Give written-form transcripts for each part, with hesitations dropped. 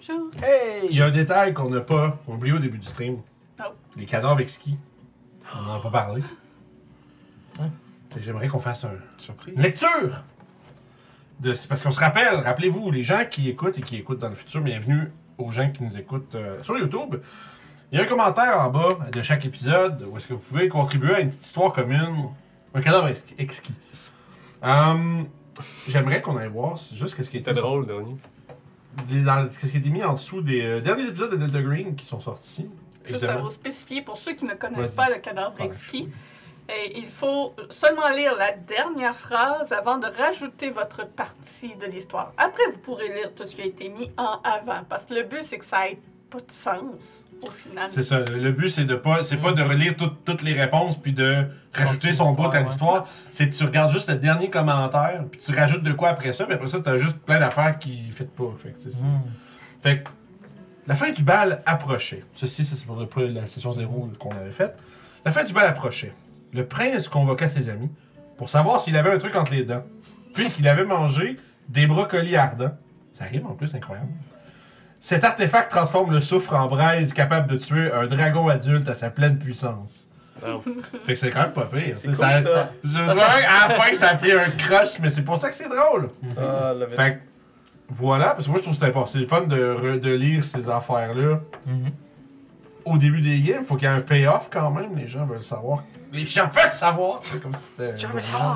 Bonjour. Hey! Il y a un détail qu'on n'a pas oublié au début du stream. Oh. Les cadavres exquis. On n'en a pas parlé. Hein? J'aimerais qu'on fasse Surprise. une lecture! Parce qu'on se rappelle, rappelez-vous, les gens qui écoutent et qui écoutent dans le futur, bienvenue aux gens qui nous écoutent sur YouTube. Il y a un commentaire en bas de chaque épisode où est-ce que vous pouvez contribuer à une petite histoire commune. Un cadavre exquis. J'aimerais qu'on aille voir juste qu'est-ce qui était C'était drôle, le dernier. ce qui a été mis en dessous des derniers épisodes de Delta Green qui sont sortis. Juste à vous spécifier, pour ceux qui ne connaissent Vas-y. pas le cadavre exquis, et il faut seulement lire la dernière phrase avant de rajouter votre partie de l'histoire. Après, vous pourrez lire tout ce qui a été mis en avant, parce que le but, c'est que ça ait pas de sens, au final. C'est ça. Le but, c'est pas de relire toutes les réponses puis de rajouter son bout à l'histoire. C'est que tu regardes juste le dernier commentaire puis tu rajoutes de quoi après ça. Puis après ça, t'as juste plein d'affaires qui ne pas. Fait que c'est ça. Fait que la fin du bal approchait. Ceci, c'est pour la session 0 qu'on avait faite. La fin du bal approchait. Le prince convoqua ses amis pour savoir s'il avait un truc entre les dents, puisqu'il avait mangé des brocolis ardents. Ça rime en plus, incroyable. Cet artefact transforme le soufre en braise capable de tuer un dragon adulte à sa pleine puissance. Fait que c'est quand même pas pire. C'est cool, ça. ça. Je veux dire, à la fin, ça a pris un crush, mais c'est pour ça que c'est drôle. Ah, le Fait que, voilà, parce que moi je trouve que c'est important. C'est le fun de lire ces affaires-là au début des games. Faut qu'il y ait un payoff quand même. Les gens veulent savoir. Les gens veulent savoir! C'est comme si c'était.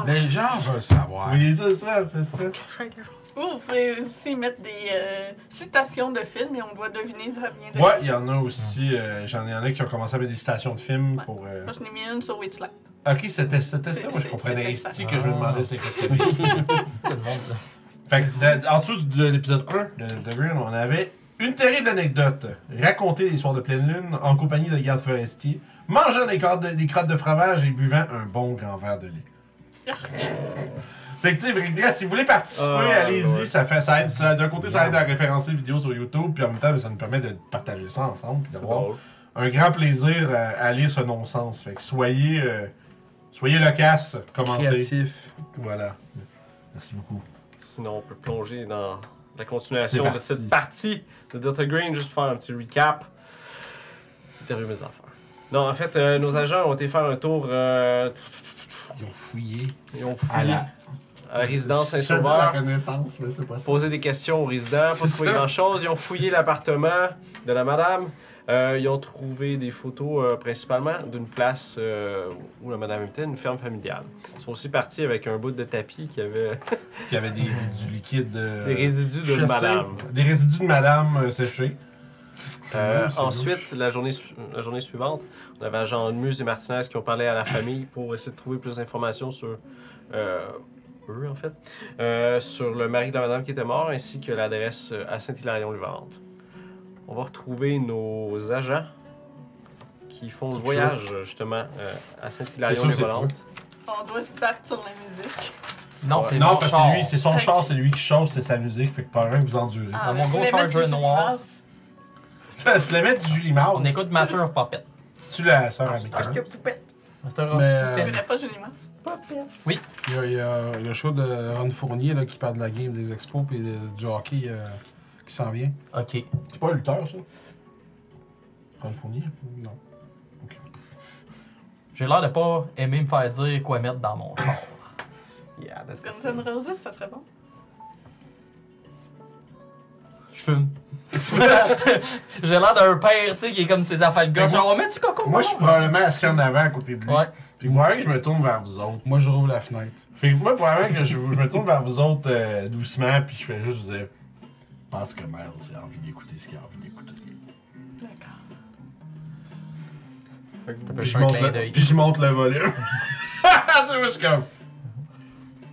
Les gens veulent savoir. Oui, c'est ça, c'est ça. Vous pouvez aussi mettre des citations de films et on doit deviner ça vient de... Ouais, il y en a aussi. Il y en a qui ont commencé à mettre des citations de films Ouais. pour. Moi, je n'ai mis une sur Witchlight. Ok, c'était ça. Moi je c'est- comprenais c'était ici ça. que je me demandais c'est quoi. Tout le monde, là. Fait que, en dessous de l'épisode 1 de Green, on avait une terrible anecdote. Raconter l'histoire de pleine lune en compagnie de gardes forestiers, mangeant des crottes de fromage et buvant un bon grand verre de lait. Fait que, tu sais, si vous voulez participer, allez-y. ouais. Ça aide, d'un côté, ça aide à référencer les vidéos sur YouTube, puis en même temps, ça nous permet de partager ça ensemble, puis C'est d'avoir drôle. un grand plaisir à lire ce non-sens. Fait que soyez loquaces, commentez. Créatif. Voilà. Merci beaucoup. Sinon, on peut plonger dans la continuation C'est de parti. cette partie de Delta Green, juste pour faire un petit recap. Interview mes affaires. Non, en fait, nos agents ont été faire un tour. Ils ont fouillé. Ils ont fouillé à la résidence Je te dis la Saint-Sauveur. connaissance, mais c'est pas ça. Poser des questions aux résidents, pas C'est trouver ça. grand-chose. Ils ont fouillé l'appartement de la madame. Ils ont trouvé des photos principalement d'une place où la madame était, une ferme familiale. Ils sont aussi partis avec un bout de tapis qui avait Puis il y avait du liquide. des résidus de je sais. madame. Des résidus de madame séchés. C'est Ensuite, la journée suivante, on avait Jean Muse et Martinez qui ont parlé à la famille pour essayer de trouver plus d'informations sur eux, en fait, sur le mari de la madame qui était mort, ainsi que l'adresse à Saint-Hilarion-les-Valentes. On va retrouver nos agents qui font le voyage, justement, à Saint-Hilarion-les-Valentes. On doit se battre sur la musique. Non, Ouais. c'est Non, mon parce char. que lui, c'est son char, c'est lui qui chauffe, c'est sa musique, fait que pas rien que vous endurez. Ah, mon vous gros voulez mettre Charger du noir. Julie Tu voulais mettre du Julie Mouse. On écoute Master of Puppet. C'est-tu la sœur Master américaine? of Master of Mais, Tu Puppet. connais pas Julie Mouse? Il y a le show de Ron Fournier là, qui parle de la game des expos et du hockey qui s'en vient. Ok. C'est pas un lutteur, ça? Ron Fournier? Non. J'ai l'air de pas aimer me faire dire quoi mettre dans mon char. Yeah, that's Guns N' Roses, ça serait bon. Je fume. J'ai l'air d'un père, tu sais, qui est comme ses affaires de gosse. On va mettre du coco. Moi, je suis probablement assis en avant à côté de lui. Ouais. Puis moi, je me tourne vers vous autres. Moi, je rouvre la fenêtre. Fait que moi, probablement que je me tourne vers vous autres doucement, puis je fais juste vous dire. Je pense que Miles a envie d'écouter ce qu'il a envie d'écouter. D'accord. Puis faire un clin d'œil. je monte le volume. Tu sais, moi, je suis comme.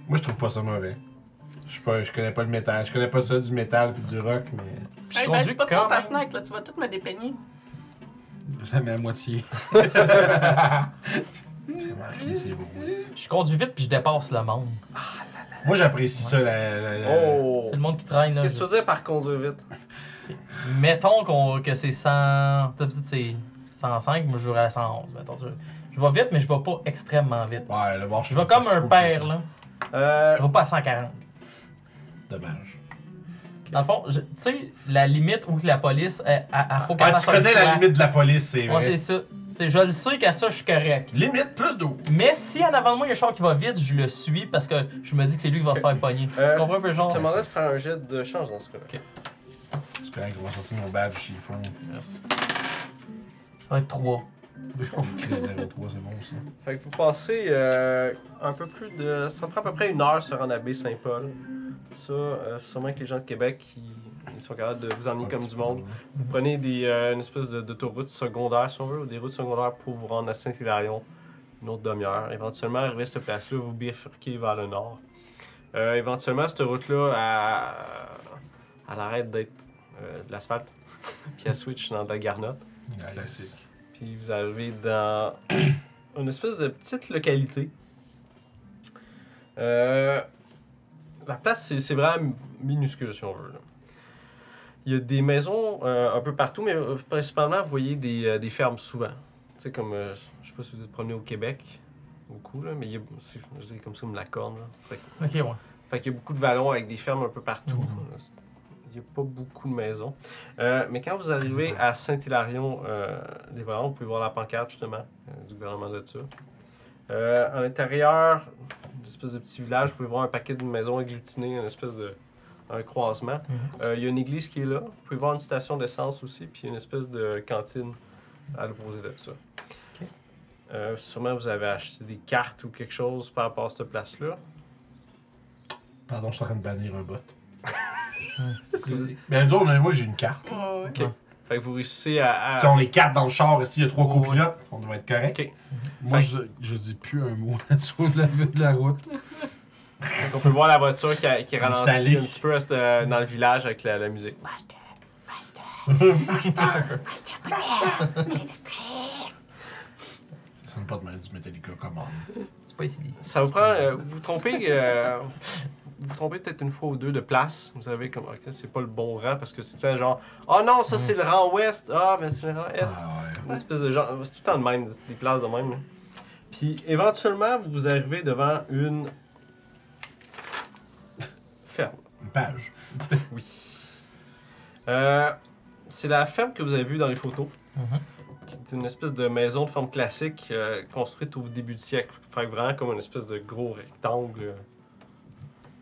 Moi, je trouve pas ça mauvais. Je connais pas le métal. Je connais pas ça du métal puis du rock, mais. Puis je Hey, conduis c'est pas quand trop ta même. fenêtre, là. Tu vas tout me dépeigner. Jamais à moitié. Tu remarqué, c'est beau. Je conduis vite puis je dépasse le monde. Moi, j'apprécie ça. Oh! C'est le monde qui traîne là. Qu'est-ce que tu veux dire par conduire vite? Mettons que c'est 100. D'habitude, c'est 105, moi je vais à 111. Mettons. Je vais vite, mais je vais pas extrêmement vite. Ouais, le bon, Je vais comme un père, là. Je vais pas à 140. Dommage. Dans le fond, tu sais, la limite où la police, elle faut qu'elle Ah, fasse tu un connais la choix. limite de la police, c'est Ouais, vrai. c'est ça. T'sais, je le sais qu'à ça, je suis correct. Limite, plus d'eau. Mais si en avant de moi, il y a un char qui va vite, je le suis parce que je me dis que c'est lui qui va se faire pogner. Tu comprends un peu le Je genre? te demandais de faire un jet de chance dans ce cas-là. C'est correct, on va sortir mon badge s'il faut. Yes. Ça va être 3. Chris 03, c'est bon ça. Fait que vous passez un peu plus de. Ça prend à peu près 1 heure sur rendre à Baie-Saint-Paul. Ça, sûrement que les gens de Québec, ils sont capables de vous emmener comme du monde. Vous prenez une espèce d'autoroute secondaire, si on veut, ou des routes secondaires pour vous rendre à Saint-Hilarion, une autre demi-heure. Éventuellement, arriver à cette place-là, vous bifurquez vers le nord. Éventuellement, cette route-là, elle arrête d'être de l'asphalte, puis elle switch dans de la garnotte. Classique. Puis vous arrivez dans une espèce de petite localité. La place, c'est vraiment minuscule, si on veut. Là. Il y a des maisons un peu partout, mais principalement, vous voyez des fermes souvent. Tu sais, comme, je sais pas si vous êtes promené au Québec, beaucoup, là, mais il y a, je dirais comme ça, comme la corne. Là. Ok, ouais. Fait qu'il y a beaucoup de vallons avec des fermes un peu partout. Il n'y a pas beaucoup de maisons. Mais quand vous arrivez à Saint-Hilarion, les vallons, vous pouvez voir la pancarte, justement, du gouvernement de ça. À l'intérieur, une espèce de petit village, vous pouvez voir un paquet de maisons agglutinées, une espèce de un croisement. Il y a une église qui est là. Vous pouvez voir une station d'essence aussi, puis une espèce de cantine à l'opposé de ça. Sûrement, vous avez acheté des cartes ou quelque chose par rapport à cette place-là. Pardon, je suis en train de bannir un bot. Excusez. Ben, nous autres, moi j'ai une carte. Ouais. OK. Fait que vous réussissez à... Si on les cartes dans le char, ici, il y a 3 Oh, copilotes, on doit être correct. OK. Moi, je dis plus un mot sur la route. On peut voir la voiture qui ralentit Salé. un petit peu dans le village avec la musique. Ça sonne pas de même du Metallica, come on. C'est pas ici. Ça vous prend... vous trompez peut-être une fois ou deux de place. Vous savez comme, ok, c'est pas le bon rang parce que c'est tout le temps genre, oh non, ça c'est le rang ouest. Ah, ben c'est le rang est. Ah ouais. Une espèce de genre, c'est tout le temps de même, des places de même. Là. Puis éventuellement, vous arrivez devant une ferme. Une page. Oui. C'est la ferme que vous avez vue dans les photos. Qui est une espèce de maison de forme classique construite au début du siècle. Fait vraiment comme une espèce de gros rectangle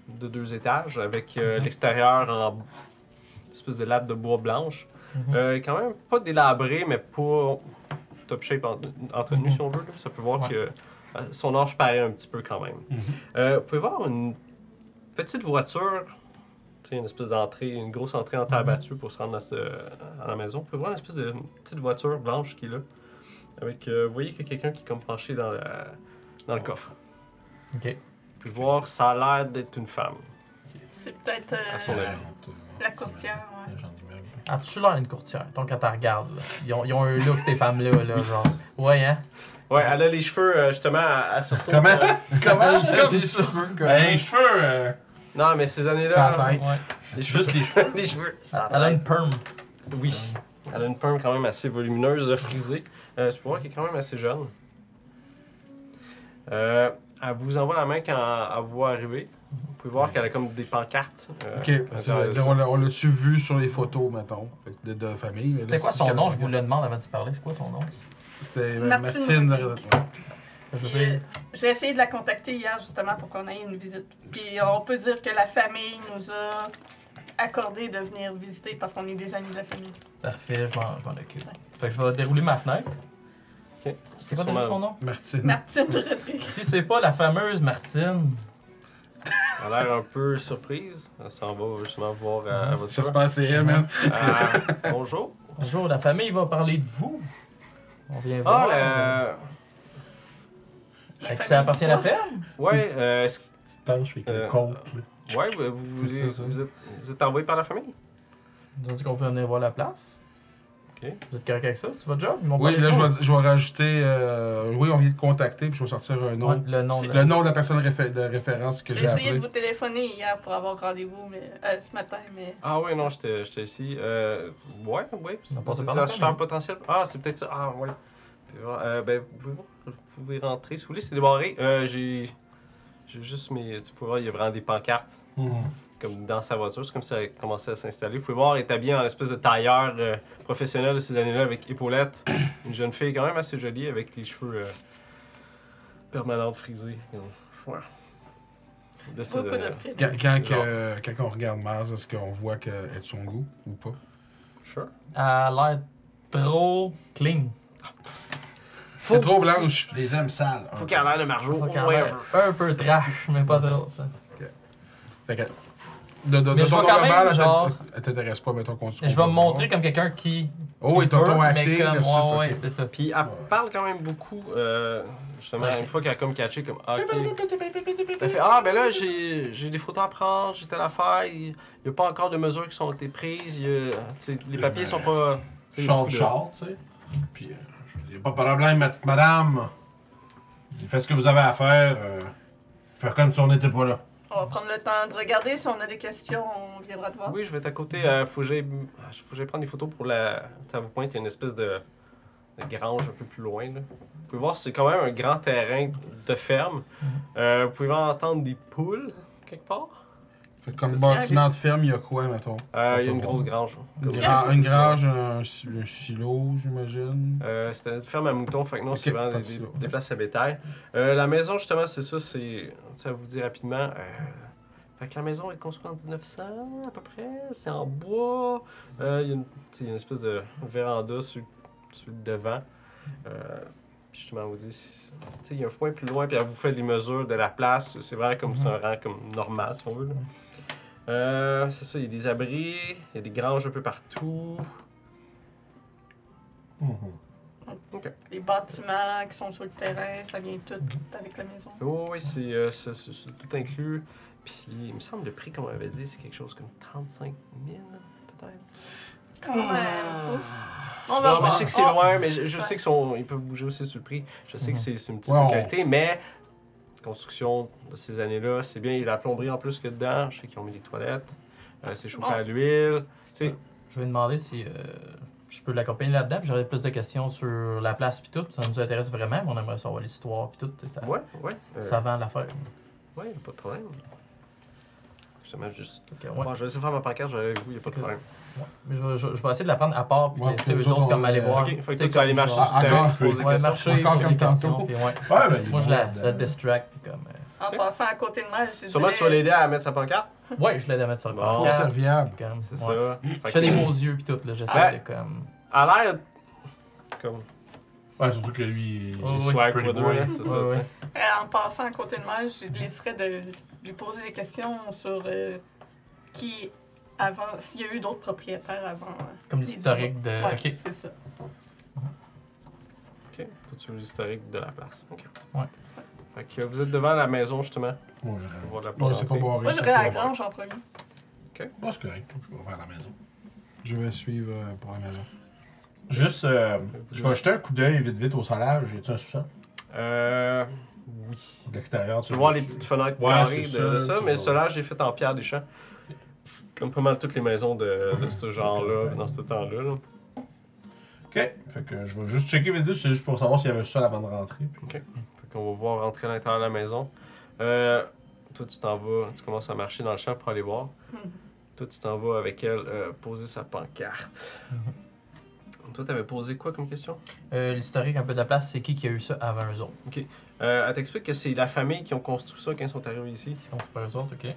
de 2 étages avec l'extérieur en espèce de latte de bois blanche. Quand même pas délabré, mais pas top shape entretenu si on veut. Là. Ça peut voir que son âge paraît un petit peu quand même. Vous pouvez voir une petite voiture, une espèce d'entrée, une grosse entrée en terre battue pour se rendre à la maison. Vous pouvez voir une espèce de petite voiture blanche qui est là. Avec, vous voyez qu'il y a quelqu'un qui est comme penché dans le coffre. Ok. Vous pouvez voir, ça a l'air d'être une femme. C'est peut-être À son âge. la courtière, ouais. L'agent d'immeuble. As-tu l'air d'une courtière? Donc, quand tu regardes, là. Ils ont un look, ces femmes-là, là, genre. Ouais, hein? Ouais, elle a les cheveux, justement, elle se retourne. Comment? Comment? Comme ça. Ben, les cheveux. Non, mais ces années-là. C'est la tête. Ouais. Les cheveux. Juste les cheveux. les cheveux. Ça Elle a une perm. Oui. Elle a une perm quand même assez volumineuse, frisée. Tu peux voir qu'elle est quand même assez jeune. Elle vous envoie la main quand elle vous voit arriver. Vous pouvez voir qu'elle a comme des pancartes. Ok, parce que on l'a-tu vu sur les photos, mettons, de famille. mais là, C'était quoi si son quelqu'un nom? Je vous regarde- le demande avant de parler. C'est quoi son nom? C'était Martine. Martine de Je veux Puis, dire, j'ai essayé de la contacter hier justement pour qu'on ait une visite. Puis on peut dire que la famille nous a accordé de venir visiter parce qu'on est des amis de la famille. parfait, je m'en occupe. Fait que je vais dérouler ma fenêtre. Ok. C'est quoi déjà son nom? Martine. Martine Rodriguez. Si c'est pas la fameuse Martine, Elle a l'air un peu surprise. Elle s'en va justement voir à votre Ça se soeur. passe, c'est elle, man. Bonjour. bonjour, la famille va parler de vous. On vient Ah, voir. Fait que ça appartient à la ferme? Ouais, Petite page avec le Euh, compte. là. ouais, C'est ça. vous êtes envoyé par la famille? Ils ont dit qu'on peut venir voir la place. Ok. Vous êtes correct avec ça? C'est votre job? Ils m'ont Oui, parlé là, de vous. je vais rajouter. Oui, on vient de contacter, puis je vais sortir un nom. Ouais, le nom de Le nom de la personne de référence que J'ai j'ai essayé appelé. de vous téléphoner hier pour avoir rendez-vous mais ce matin, mais Ah ouais, non, j'étais ici. Ouais. On a passé C'est par un la acheteur famille. potentiel. Ah, c'est peut-être ça. Ah, ouais. Ben, vous pouvez rentrer. Si vous voulez, c'est débarré. J'ai juste mes... Tu peux voir, il y a vraiment des pancartes. comme dans sa voiture. C'est comme si ça commençait à s'installer. Vous pouvez voir, elle est habillée en espèce de tailleur professionnel de ces années-là avec épaulettes. Une jeune fille quand même assez jolie avec les cheveux permanents frisés. De ces Beaucoup années-là. d'esprit. Quand on regarde Mars, est-ce qu'on voit qu'elle est de son goût ou pas? Sure. Elle a l'air trop clean. C'est trop blanche. Je les aime sales. Faut qu'elle ait l'air de Marjo. Faut qu'elle ait l'air un peu trash, mais pas trop, ça. Fait que, Mais de je ton vais quand même, normal, genre- elle t'intéresse pas, mettons qu'on se Je vais me montrer comme quelqu'un qui. Oh, et qui ton veut, ton mais acting comme, versus, ouais, ok. c'est ça. Puis elle parle quand même beaucoup, justement, une fois qu'elle a comme catché, comme, ah, ok. Elle fait, ah, ben là, j'ai des photos à prendre, j'ai telle affaire, il n'y a pas encore de mesures qui sont été prises, les papiers sont pas. Chante, tu sais. Puis, il n'y a pas de problème, ma petite madame. Faites ce que vous avez à faire. Faire comme si on n'était pas là. On va prendre le temps de regarder. Si on a des questions, on viendra te voir. Oui, je vais être à côté. Faut que j'aille prendre des photos pour la. Ça vous pointe, il y a une espèce de grange un peu plus loin. Là. Vous pouvez voir, c'est quand même un grand terrain de ferme. Vous pouvez entendre des poules quelque part. Fait que comme bâtiment de ferme, il y a quoi, mettons? Il y a une grosse grange. Une grange, un silo, j'imagine. C'était une ferme à moutons, fait que non, Ok, c'est vraiment pas de des silo. places à bétail. La maison, justement, c'est ça, ça vous dit rapidement. Fait que la maison est construite en 1900 à peu près, c'est en bois. Il y a une espèce de véranda sur le devant. Puis justement, on vous dit, il y a un point plus loin, puis elle vous fait les mesures de la place. C'est vraiment comme c'est un rang comme normal, si on veut. Là. C'est ça, il y a des abris, il y a des granges un peu partout. Les bâtiments qui sont sur le terrain, ça vient tout avec la maison. Oh, oui, c'est tout inclus. Puis, il me semble le prix qu'on m'avait dit, c'est quelque chose comme 35 000, peut-être. Quand même. Ouf. On va Non, mais voir. je sais que c'est loin, mais je sais qu'ils peuvent bouger aussi sur le prix. Je sais que c'est une petite localité, mais construction de ces années-là, c'est bien. Il y a la plomberie en plus que dedans. Je sais qu'ils ont mis des toilettes. C'est chauffé à l'huile. Tu sais, Je vais demander si je peux l'accompagner là-dedans. Puis j'aurais plus de questions sur la place puis tout. Ça nous intéresse vraiment. Mais on aimerait savoir l'histoire puis tout. Ça, ouais. ça vend l'affaire. Ouais, pas de problème. Justement, juste. Ok, ouais. Bon, je vais essayer de faire ma pancarte, je vais aller avec vous, il n'y a pas de problème. Ouais. Mais je vais essayer de la prendre à part puis Ouais, laisser puis eux nous autres autres, comme aller voir. Ok, faut que Tu sais, tu ailles marcher genre, sur le terrain, se poser des Ouais, questions. marcher, Encore poser comme des questions, tantôt. puis ouais. Ouais, ben, Moi, je la distract, puis comme... En passant à côté de moi, je Sûrement, tu vas l'aider à mettre sa pancarte? Ouais, je l'aide à mettre sur le Bon. Trop pancarte, serviable. puis comme, C'est ouais. ça. Je fais des beaux yeux, puis tout, là, j'essaie Ouais. de comme... À l'air. Comme. Ouais, surtout que lui, Oh, oui. Swag pretty for deux, boy. là, c'est ça, Ouais, tu ouais. sais. En passant à côté de moi, je laisserais de lui poser des questions sur qui avant, s'il y a eu d'autres propriétaires avant. Comme les l'historique de... Ouais, Ok. c'est ça. Ok. Toi, tu veux l'historique de la place. Ok. Ouais. Fait que vous êtes devant la maison, justement. Moi, On voit la Ouais, porte c'est pas d'entrée. barré. Moi, ça, j'irais à la c'est pas barré. grange en premier. Moi, c'est correct. Je vais vers la maison. Je vais suivre pour la maison. Juste, je vais jeter un coup d'œil vite au solage. Y a-tu un sous-sol? Oui. De l'extérieur, Tu peux voir les petites fenêtres Ouais, carrées c'est de ça, ça, tu mais le vois. solage est fait en pierre des champs. Comme pas mal toutes les maisons de ce genre-là, dans ce temps-là. Là. Ok. Fait que je vais juste checker vite, c'est juste pour savoir s'il y avait un sol avant de rentrer. Puis... Fait qu'on va voir rentrer à l'intérieur de la maison. Toi, tu t'en vas, tu commences à marcher dans le champ pour aller voir. Toi, tu t'en vas avec elle poser sa pancarte. Toi, t'avais posé quoi comme question? L'historique un peu de la place, c'est qui a eu ça avant eux autres? Elle t'explique que c'est la famille qui ont construit ça quand ils sont arrivés ici. Qui sont pas eux autres, ok.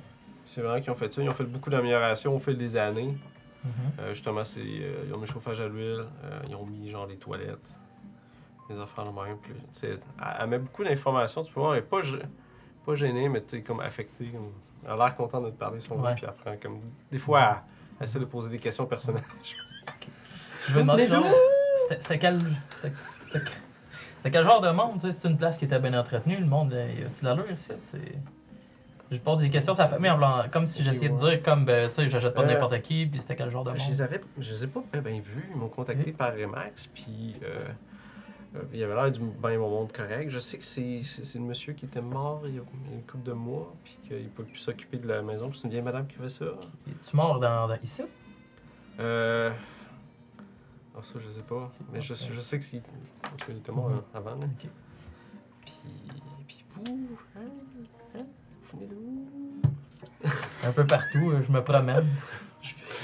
C'est vraiment qu'ils ont fait ça. Ils ont fait beaucoup d'améliorations au fil des années. Mhm. Justement, ils ont mis le chauffage à l'huile, ils ont mis genre les toilettes, les affaires de même. Puis, tu sais, elle met beaucoup d'informations. Tu peux voir, elle est pas gênée, mais tu sais, comme affectée. Comme, elle a l'air contente de te parler sur Ouais. puis elle prend comme. Des fois, elle essaie de poser des questions personnelles. Je vais demander, genre, c'était quel genre de monde, tu sais? C'est une place qui était bien entretenue, le monde, y a-t-il l'allure ici? Je pose des questions à sa famille en blanc, comme si j'essayais de dire, comme, ben, tu sais, j'achète pas de n'importe qui, puis c'était quel genre de monde? Je les ai pas bien vus. Ils m'ont contacté par Remax, puis il avait l'air du bien bon monde correct. Je sais que c'est le monsieur qui était mort il y a une couple de mois, puis qu'il ne peut plus s'occuper de la maison. C'est une vieille madame qui fait ça. Es-tu mort ici? Alors ça, je sais pas. Mais je sais que c'est. Parce qu'il était mort avant. Là. Ok. Puis vous, hein? Vous venez d'où? Un peu partout, je me promène.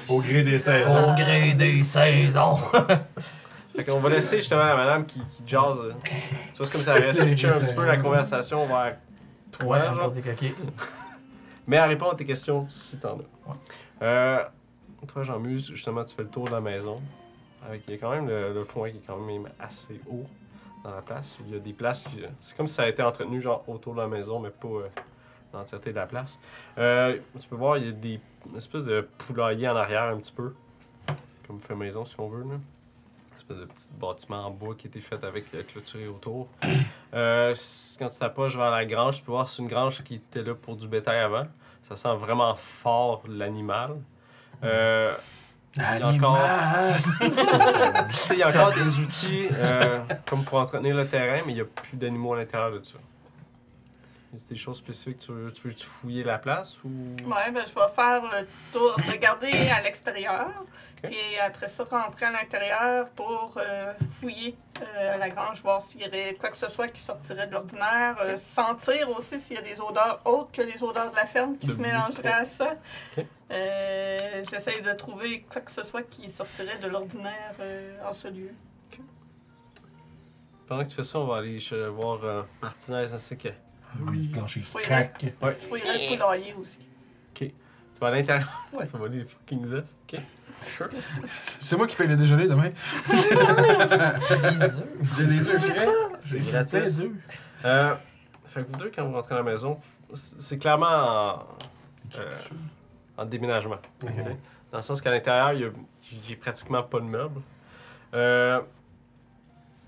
Au gré des saisons. Au gré des saisons. Fait qu'on va laisser justement la madame qui jase. Tu vois, c'est comme ça aurait switché un petit peu la conversation vers toi, Ouais, genre. encore des coquilles. Mais elle répond à tes questions si t'en as. Toi, Jean-Muse, justement, tu fais le tour de la maison. Il y a quand même le foin qui est quand même assez haut dans la place. Il y a des places qui... C'est comme si ça a été entretenu genre autour de la maison, mais pas dans l'entièreté de la place. Tu peux voir, il y a une espèce de poulailler en arrière un petit peu. Comme fait maison, si on veut, là. Une espèce de petit bâtiment en bois qui a été fait avec clôturé autour. Quand tu t'approches vers la grange, tu peux voir c'est une grange qui était là pour du bétail avant. Ça sent vraiment fort l'animal. Il y a encore... il y a encore des outils comme pour entretenir le terrain, mais il n'y a plus d'animaux à l'intérieur de ça. C'est des choses spécifiques, tu veux fouiller la place ou... Ouais, ben je vais faire le tour, regarder à l'extérieur, puis après ça, rentrer à l'intérieur pour fouiller la grange, voir s'il y aurait quoi que ce soit qui sortirait de l'ordinaire, sentir aussi s'il y a des odeurs autres que les odeurs de la ferme qui se mélangeraient à ça. J'essaye de trouver quoi que ce soit qui sortirait de l'ordinaire en ce lieu. Pendant que tu fais ça, on va aller voir Martinez ainsi que... Oui, du plancher Fouiller. crack. Ouais. Je fouillerai le poulailler aussi. Tu vas à l'intérieur. Ouais. Tu vas voler les fucking œufs. OK. Sure. C'est moi qui paye le déjeuner demain. Les œufs. J'ai des œufs frais. C'est gratis. Fait que vous deux, quand vous rentrez à la maison, c'est clairement en déménagement. Ok. Dans le sens qu'à l'intérieur, il n'y a pratiquement pas de meubles.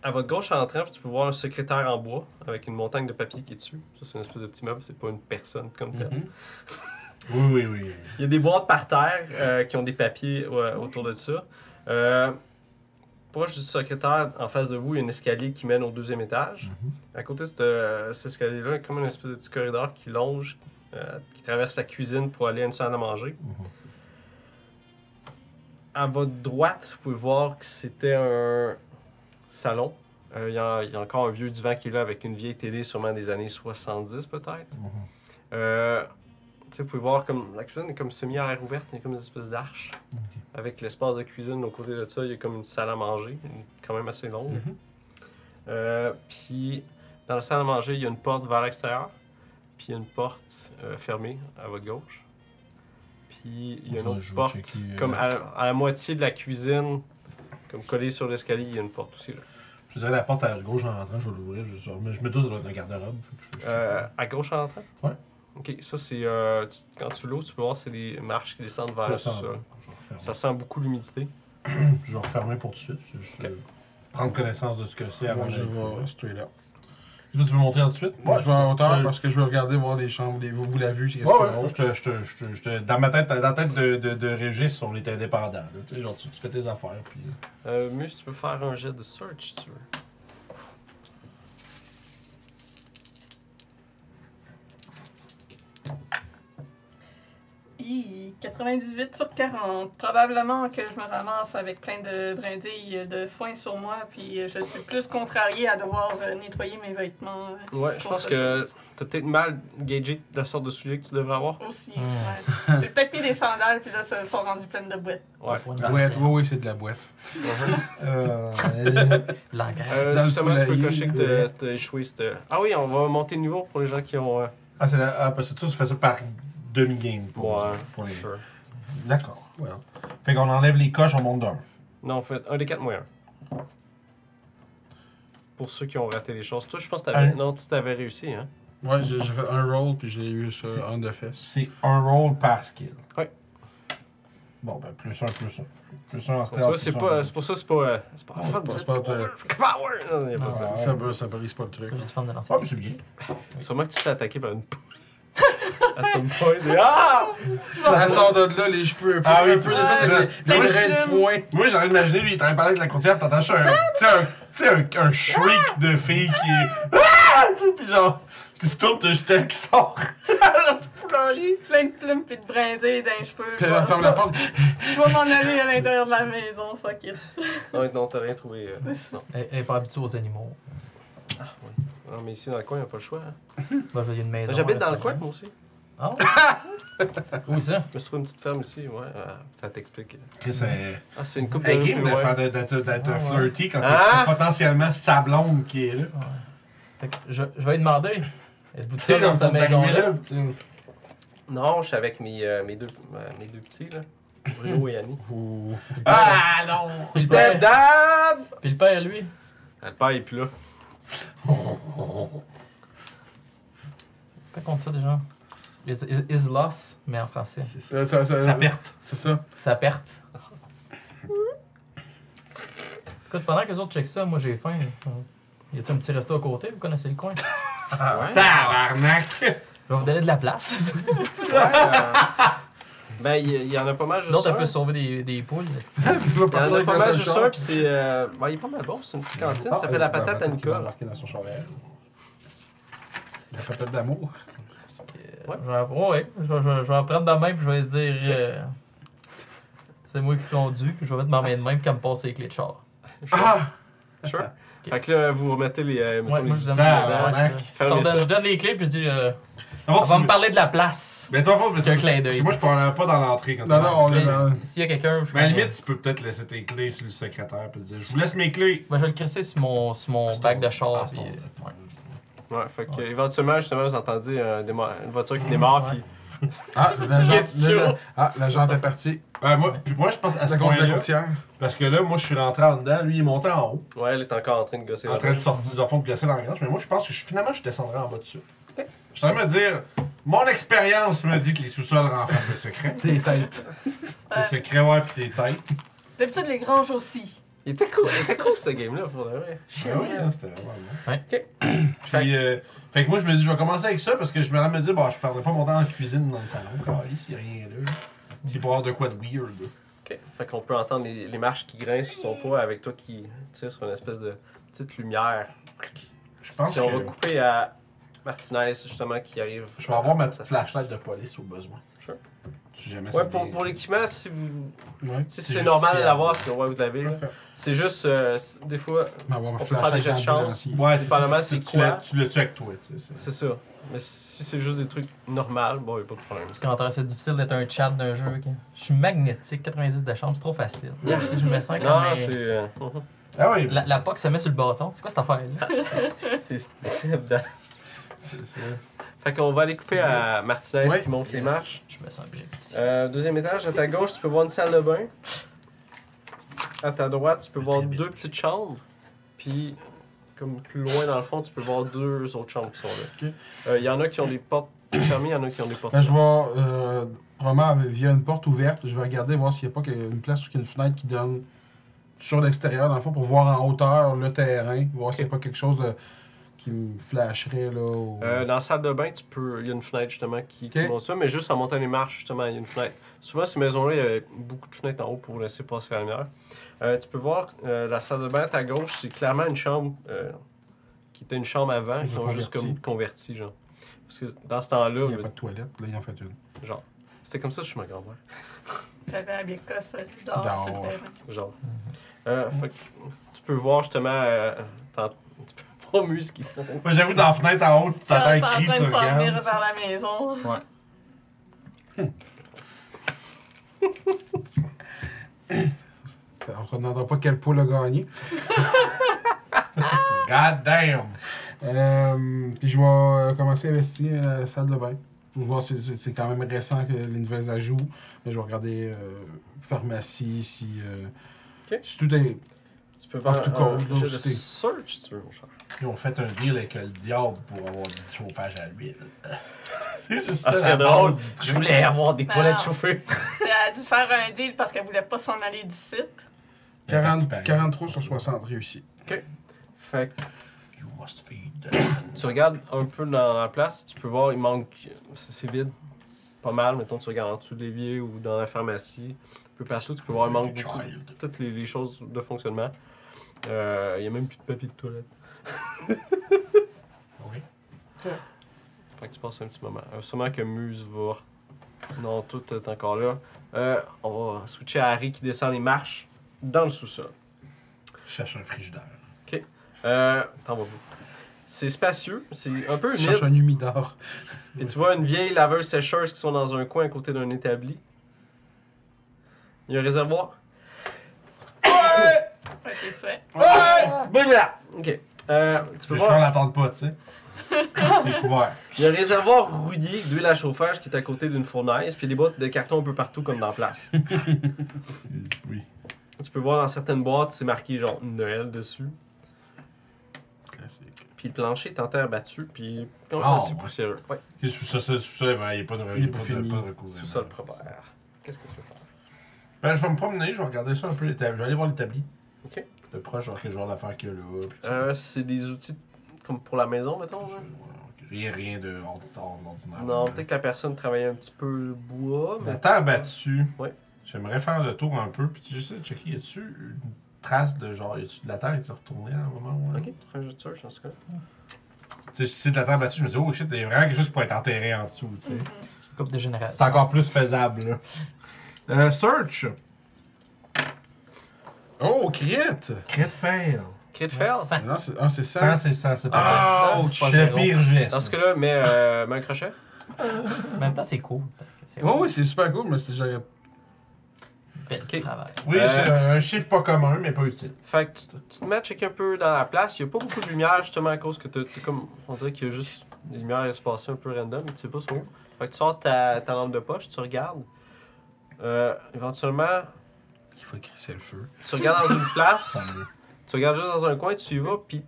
À votre gauche, en entrant, tu peux voir un secrétaire en bois avec une montagne de papier qui est dessus. Ça, c'est une espèce de petit meuble, c'est pas une personne comme telle. Oui. Il y a des boîtes par terre qui ont des papiers autour de ça. Proche du secrétaire, en face de vous, il y a un escalier qui mène au deuxième étage. À côté de cet escalier-là, il y a comme une espèce de petit corridor qui longe, qui traverse la cuisine pour aller à une salle à manger. À votre droite, vous pouvez voir que c'était un salon. Il y a encore un vieux divan qui est là avec une vieille télé, sûrement des années 70 peut-être. Vous pouvez voir comme la cuisine est comme semi-air ouverte, il y a comme une espèce d'arche. Avec l'espace de cuisine, au côté de ça, il y a comme une salle à manger, quand même assez longue. Puis dans la salle à manger, il y a une porte vers l'extérieur. Puis il y a une porte fermée à votre gauche. Puis il y a une autre porte, comme à la moitié de la cuisine, comme collée sur l'escalier, il y a une porte aussi là. Je dirais la porte à gauche en rentrant, je vais l'ouvrir. Je me doute que ça doit être un garde-robe. À gauche en rentrant? Ouais. Ok, ça c'est. Quand tu l'ouvres, tu peux voir c'est des marches qui descendent vers le sol. Ça sent beaucoup l'humidité. Je vais refermer pour tout de suite. Je vais prendre connaissance de ce que c'est avant Moi, je de... vais straight up. Toi, tu veux monter tout de suite? Moi, je vais en hauteur parce que je veux regarder voir les chambres, vous l'avez vu, c'est Dans ma tête, dans la tête de Régis, on est indépendants. Là. Tu sais, genre, tu fais tes affaires. Puis... Mus, tu peux faire un jet de search si tu veux. 98 sur 40. Probablement que je me ramasse avec plein de brindilles de foin sur moi, puis je suis plus contrariée à devoir nettoyer mes vêtements. Ouais, je pense que t'as peut-être mal gagé la sorte de souliers que tu devrais avoir. Aussi, ouais. J'ai peut-être mis des sandales, puis là, ça sont rendues pleines de boîtes. Ouais. Boîte, oui, c'est de la boîte. L'engrais. Justement, tu peux cocher que t'as échoué cette... Ah oui, on va monter de niveau pour les gens qui ont... parce que tu fais ça par demi-game. Pour les... Sure. D'accord. Voilà. Fait qu'on enlève les coches, on monte d'un. Non, en fait, un des 4 moyens. Pour ceux qui ont raté les choses. Toi, je pense que t'avais... Non, tu t'avais réussi, hein? Ouais, j'ai fait un roll, puis j'ai eu ça en de fesses. C'est un roll par skill. Ouais. Bon, ben, plus un. Plus un en Tu stealth. vois, c'est pour ça, c'est pas... C'est pas... C'est pas Power! Non, y a pas ça. ça brise pas le truc. C'est juste fun de lancer. Ah, mais c'est bien. Sûrement que tu t'es attaqué par une poule. À some point, ah! Ça sort de là, les cheveux Ah oui, un peu des grains de foin. Moi, j'aurais imaginé, lui, il travaille par avec la courtière, pis t'entends un shriek de fille qui est. Ah! Tu sais, pis genre, tu te tournes, t'as juste elle qui sort. Du poulailler. Plein de plumes, puis de brindilles dans les cheveux. Puis elle ferme la porte. Je vais m'en aller à l'intérieur de la maison, fuck it. Non, t'as rien trouvé. Non. Elle est pas habituée aux animaux. Non, mais ici, dans le coin, il n'y a pas le choix. Hein. Bah, il y a une maison. J'habite un dans le restaurant. coin, moi aussi. Ah ouais? Où ça? Je me suis trouvé une petite ferme ici, ouais. Ça t'explique. Chris, c'est Ah, c'est une coupe un de game plus de loin. faire d'être Ah, ouais. flirty quand Ah! t'as potentiellement sa blonde qui est là. Ouais. Fait que je vais lui demander. Êtes-vous Tu sais, seul dans cette maison-là? Non, je suis avec mes deux petits, là. Bruno et Annie. Ah non! Puis le Step père, dad! puis le père, lui. Le père est plus là. Quoi qu'on dit ça déjà? Is loss, mais en français. Sa perte. C'est ça. Sa perte. Écoute, pendant que les autres checkent ça, moi j'ai faim. Y a-tu un petit resto à côté? Vous connaissez le coin? Ouais. Tabarnak! Je vais vous donner de la place. Ben, il y en a pas mal juste L'autre, elle un. peut sauver des poules. Tu vas Il y en partir a avec pas le mal seul juste char. un, puis c'est. Ben, il est pas mal bon, c'est une petite cantine, ça s'appelle la patate à Il va Nicole. embarquer dans son char réel. La patate d'amour. Ouais, je vais en prendre de même, puis je vais dire. C'est moi qui conduis, puis je vais mettre ma main de même, puis elle me passe les clés de char. Ah! Sure. Fait que là, vous remettez les. mettons Ouais, les moi je donne, outils Ah, dedans. ouais. Fermez ça. je donne les clés, puis je dis. Avant, On va me parler de la place. Mais toi, faut. C'est un clin d'œil. Parce que moi, je parlais pas dans l'entrée quand Non, non, on t'es est là. dans. S'il y a quelqu'un. Mais à la limite, tu peux peut-être laisser tes clés sur le secrétaire puis dire je vous laisse mes clés. Ben, je vais le crisser sur mon bac de char. Ah, Puis, c'est ouais. Ouais, fait que éventuellement, justement, vous entendez une voiture qui démarre, Ouais. puis. Ah, Question. la jante est partie. Moi, je pense à ce À cause de la point-là. gouttière. Parce que là, moi, je suis rentré en dedans. Lui, il est monté en haut. Ouais, elle est encore en train de gosser. En train de sortir au fond de gosser dans la grange. Mais moi, je pense que finalement, je descendrai en bas dessus. Ok. Je suis en train de me dire, mon expérience me dit que les sous-sols renferment des secrets. Des têtes. Des secrets, ouais, pis des têtes. D'habitude, les granges aussi. Il était cool ce game-là, pour de vrai. Ah oui, hein, c'était vraiment bon. Ouais. Ok. Puis, fait que moi, je me dis, je vais commencer avec ça parce que je me me dire, bon, je perdrai pas mon temps en cuisine dans le salon. Ici, il n'y a rien là. C'est pour avoir de quoi de weird. Ok. Fait qu'on peut entendre les marches qui grincent sur ton poids avec toi qui tire sur une espèce de petite lumière. Je pense Puis on va que couper à Martinez, justement, qui arrive. je vais avoir ma petite flashlight de police au besoin. Sure. Si jamais ça Ouais, devient- pour l'équipement, si vous. Ouais. Si C'est c'est normal de justifiable. l'avoir, parce que ouais, vous l'avez. là. Parfait. C'est juste, des fois, On va avoir On peut faire des gestes de chance. d'ambulancier. Ouais, c'est Dépendamment, ça. c'est Tu quoi. tu l'as-tu avec toi, tu sais. c'est ça. Mais si c'est juste des trucs normaux, bon, il a pas de problème. Parce qu'en c'est difficile d'être un chat d'un jeu. Ok? Je suis magnétique, 90 de chambre, c'est trop facile. Si je me sens comme Non, un- c'est. Ah oui, La POC se met sur le bâton. C'est quoi cette affaire-là? C'est dedans. c'est ça. Fait qu'on va aller couper à Martinez Ouais. qui monte les marches. Je me sens objectif. Deuxième étage, à ta gauche, tu peux voir une salle de bain. À ta droite, tu peux voir deux petites chambres. Puis, comme plus loin dans le fond, tu peux voir deux autres chambres qui sont là. Ok. Il y en a qui ont des portes fermées, il y en a qui ont des portes Ben, je ouvertes. vais, probablement, via une porte ouverte, je vais regarder, voir s'il n'y a pas une place où il y a une fenêtre qui donne sur l'extérieur, dans le fond, pour voir en hauteur le terrain, voir s'il n'y a pas quelque chose qui me flasherait, là. ou- Dans la salle de bain, il y a une fenêtre justement qui monte ça, mais juste en montant les marches, justement, il y a une fenêtre. Souvent, ces maisons-là, il y a beaucoup de fenêtres en haut pour laisser passer la lumière. Tu peux voir la salle de bain à ta gauche, c'est clairement une chambre qui était une chambre avant, Ils qui ont ont juste converti. comme converti, genre. Parce que dans ce temps-là, Il n'y a pas de toilette, là, il en fait une. genre, c'était comme ça chez ma grand-mère. T'avais un bécasse dehors sur le Dehors. terrain. Genre. Fait que tu peux voir justement. Tu peux voir Muse qui. Moi, j'avoue, dans la fenêtre en haut, tu Quand t'entends un t'es en cri, train tu de s'en venir regardes. vers la maison. On ne demandera pas quel poule a gagné. God damn! Puis je vais commencer à investiguer la salle de bain. Je vais voir si c'est quand même récent que les nouvelles ajouts. Mais je vais regarder pharmacie, si Ok. tout est... Tu peux Off to faire un code, jet donc de c'est- search, tu veux, mon cher. Ils ont fait un deal avec le diable pour avoir du chauffage à l'huile. C'est juste Ah, ça, c'est la drôle. base du truc. Je voulais avoir des Ben toilettes non. chauffées. Elle a dû faire un deal parce qu'elle voulait pas s'en aller d'ici. 43 sur 60 réussi. Fait que You must feed the tu regardes un peu dans la place, tu peux voir, il manque. C'est vide. Pas mal, mettons, tu regardes en dessous de l'évier ou dans la pharmacie. Un peu partout, tu peux voir, il manque beaucoup. child. Toutes les choses de fonctionnement. Il n'y a même plus de papier de toilette. Oui. Fait que tu passes un petit moment. Sûrement que Muse va. Non, tout est encore là. On va switcher à Harry qui descend les marches dans le sous-sol. Je cherche un frigidaire. T'en vas où? C'est spacieux, c'est un peu Je cherche humide. un humidor. Et tu vois une vieille laveuse sécheuse qui sont dans un coin à côté d'un établi. Il y a un réservoir. Ouais, tes souhaits. Blablabla. Ok. Tu peux Je crois qu'on voir, l'attende pas, tu sais. C'est couvert. il y a un réservoir rouillé d'huile à chauffage qui est à côté d'une fournaise, puis des boîtes de carton un peu partout comme dans la place. Oui. Tu peux voir dans certaines boîtes, c'est marqué genre Noël dessus. Classique. Puis le plancher est en terre battue, puis c'est ouais. poussiéreux. Ouais. Ok, sous ça, il n'y a pas de Il est pas fini. recours. Sous ça le propre. Qu'est-ce que tu veux faire? Ben, je vais me promener, je vais regarder ça un peu, l'établi. Je vais aller voir l'établi. Ok. De proche, genre, quel genre d'affaires qu'il y a là. Puis C'est des outils comme pour la maison, mettons. Genre. rien de ordinaire. Non, peut-être que la personne travaillait un petit peu le bois, mais. La terre battue. Ouais. J'aimerais faire le tour un peu. Puis j'essaie de checker, y a-tu une trace de genre, y a-tu de la terre qui est retournée à un moment ou un Ok, autre? fais un jeu de search dans ce cas. Tu sais, si c'est de la terre battue, je me dis, oh shit, il y a vraiment quelque chose qui pourrait être enterré en dessous, tu sais. Coupe de génération. C'est encore plus faisable, là. Search. Oh, crit! Crit fail. Crit fail. Non, c'est ça. 100, c'est 100, c'est Ah, pas ouch. possible. C'est le pire geste. Dans ce cas-là, mets un crochet. En même temps, c'est cool. parce que c'est Oui, c'est super cool, mais j'aurais. bel Ok. travail. Oui, c'est un chiffre pas commun, mais pas utile. Fait que tu te mets à checker un peu dans la place. Il n'y a pas beaucoup de lumière, justement, à cause que t'as comme. On dirait qu'il y a juste des lumières espacées un peu random, mais tu sais pas sur où. Fait que tu sors ta lampe de poche, tu regardes. Éventuellement, Il faut crisser le feu. tu regardes dans une place. Tu regardes juste dans un coin, tu y vas, puis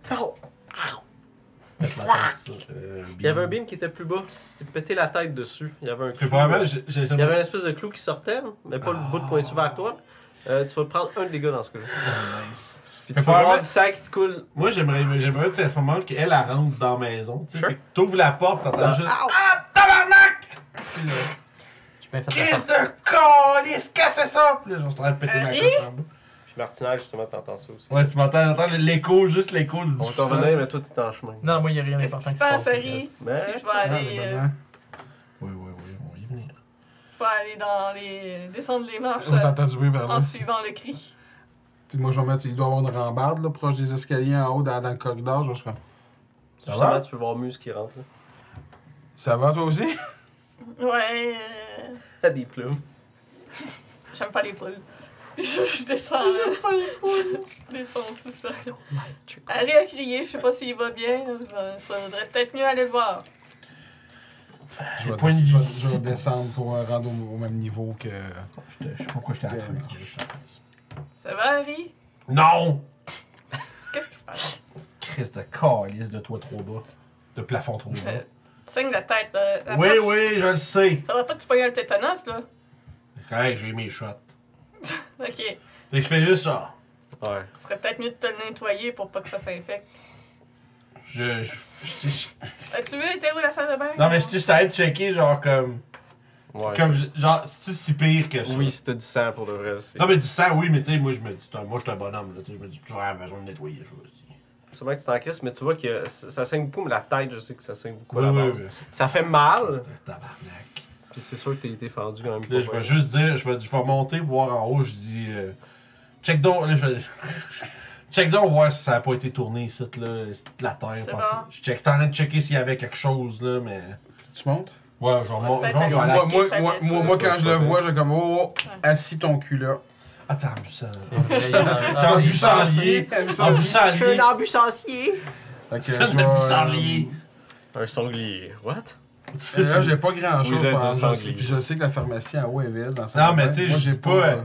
il y avait un beam qui était plus bas. C'était pété la tête dessus. Il y avait un C'est clou. probablement, Il y avait une espèce de clou qui sortait, mais pas le bout de pointu vers toi. Tu vas prendre un dégât dans ce cas-là. Nice. Puis Mais tu peux voir probablement- du sang qui te coule. Moi, j'aimerais, tu sais, à ce moment qu'elle elle rentre dans la maison. Tu sais, Sure. fait que t'ouvres la porte, t'entends Ah. juste. Ah, tabarnak! Puis là, J'ai bien fait Chris ça. de calice, qu'est-ce que c'est ça? Puis là, je suis en train de péter ma Harry? coche en bas. Puis Martinage, justement, t'entends ça aussi. Ouais, tu m'entends l'écho, juste l'écho du On va t'en revenir, mais toi, t'es en chemin. Non, moi, il n'y a rien Qu'est-ce d'important qui qui se se passe, passe. Harry? Mais. Je vais aller, Oui, on va y venir. je vais aller dans les... descendre les marches On t'entend du bruit vers là. en suivant le cri. Puis moi, je vais mettre. Il doit y avoir une rambarde là, proche des escaliers en haut dans le corridor. Je vais faire. Ça Justement, va? tu peux voir Muse qui rentre, là. Ça va toi aussi? Ouais, Elle a des plumes. j'aime pas les poules. Je descends. J'aime pas les poules. Je descends au sous-sol. Harry a crié, je sais pas s'il va bien. Il faudrait peut-être mieux aller le voir. Je vais, point de descendre, vue. je vais descendre pour rendre au même niveau que. Je sais pas pourquoi j'étais à la fin. Ça va, Harry? Non! Qu'est-ce qui se passe? Chris de calice de toit trop bas. De plafond trop bas. Tu saignes la tête. La Oui, porte- oui, je le sais. Faudrait pas que tu pognes le tétanos, là. C'est correct, j'ai mes shots. Ok. Fait que je fais juste ça. Ouais. Ce serait peut-être mieux de te le nettoyer pour pas que ça s'infecte. As-tu vu, était où la salle de bain? Non, mais j'étais allé checker, genre, comme. Ouais. Genre, c'est-tu si pire que ça? Oui, c'était du sang pour de vrai aussi. Non, mais du sang, oui, mais tu sais, moi, je me dis, moi, je suis un bonhomme, là. Tu sais, je me dis, j'aurais besoin de nettoyer, je vois. C'est vrai que tu t'en crisses, mais tu vois que ça saigne beaucoup, mais la tête, je sais que ça saigne beaucoup Oui, à la oui, base. oui. Ça fait mal, C'est tabarnak. puis c'est sûr que t'es été fendu quand même. Là, je vais juste dire, je vais monter, voir en haut, je dis, check donc, là, check donc, voir si ça n'a pas été tourné ici, là, c'est de la terre. C'est Bon. bon. Je check, t'es en train de checker s'il y avait quelque chose, là, mais. Tu montes? Ouais, je vais peut-être je vais aller aller. voir. Moi, quand je le vois, je suis comme, oh, assis ton cul là. Attends, ça. C'est vrai, T'es en il- busanlier. En busanlier. ambulancier! Fait que C'est je un vais, busanlier. Un sanglier. What? Là, j'ai pas grand chose. Vous êtes un sanglier. Puis je sais que la pharmacie en haut est vide. Dans Non, mais tu sais, moi, je dis pas.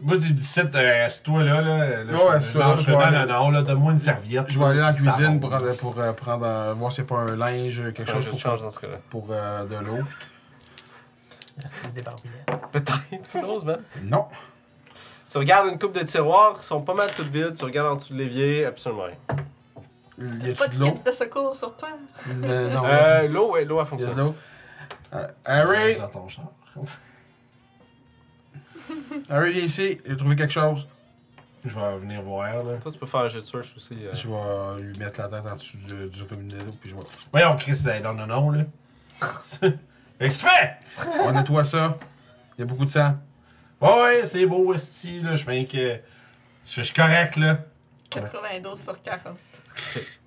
Moi, tu me dis, assis-toi là, là. Ouais, assis-toi là, je je fais, vais non, aller- non, là, donne-moi une serviette. Je vais aller dans la Ça cuisine va. pour prendre, voir s'il n'y a pas un linge, quelque Je chose te pour, change dans ce cas-là. pour de l'eau. C'est des barbillettes. Peut-être. Who knows, man? Non. Tu regardes une coupe de tiroirs, ils sont pas mal toutes vides. Tu regardes en dessous de l'évier, absolument rien. Y Pas a-tu de de l'eau? kit de secours sur toi? Non. L'eau, ouais, l'eau, elle Il y a fonctionne. de l'eau. Harry! Dans ton char. Harry, viens ici. J'ai trouvé quelque chose. Je vais venir voir, là. Toi, tu peux faire un jet de search aussi. Je vais lui mettre la tête en dessous du autominato, puis je vais... Voyons, Chris, non, là. Qu'est-ce que tu fais? On nettoie ça. Il y a beaucoup de sang. Ouais, c'est beau, esti, là. Je fais que. Je suis correct, là. 92 sur 40.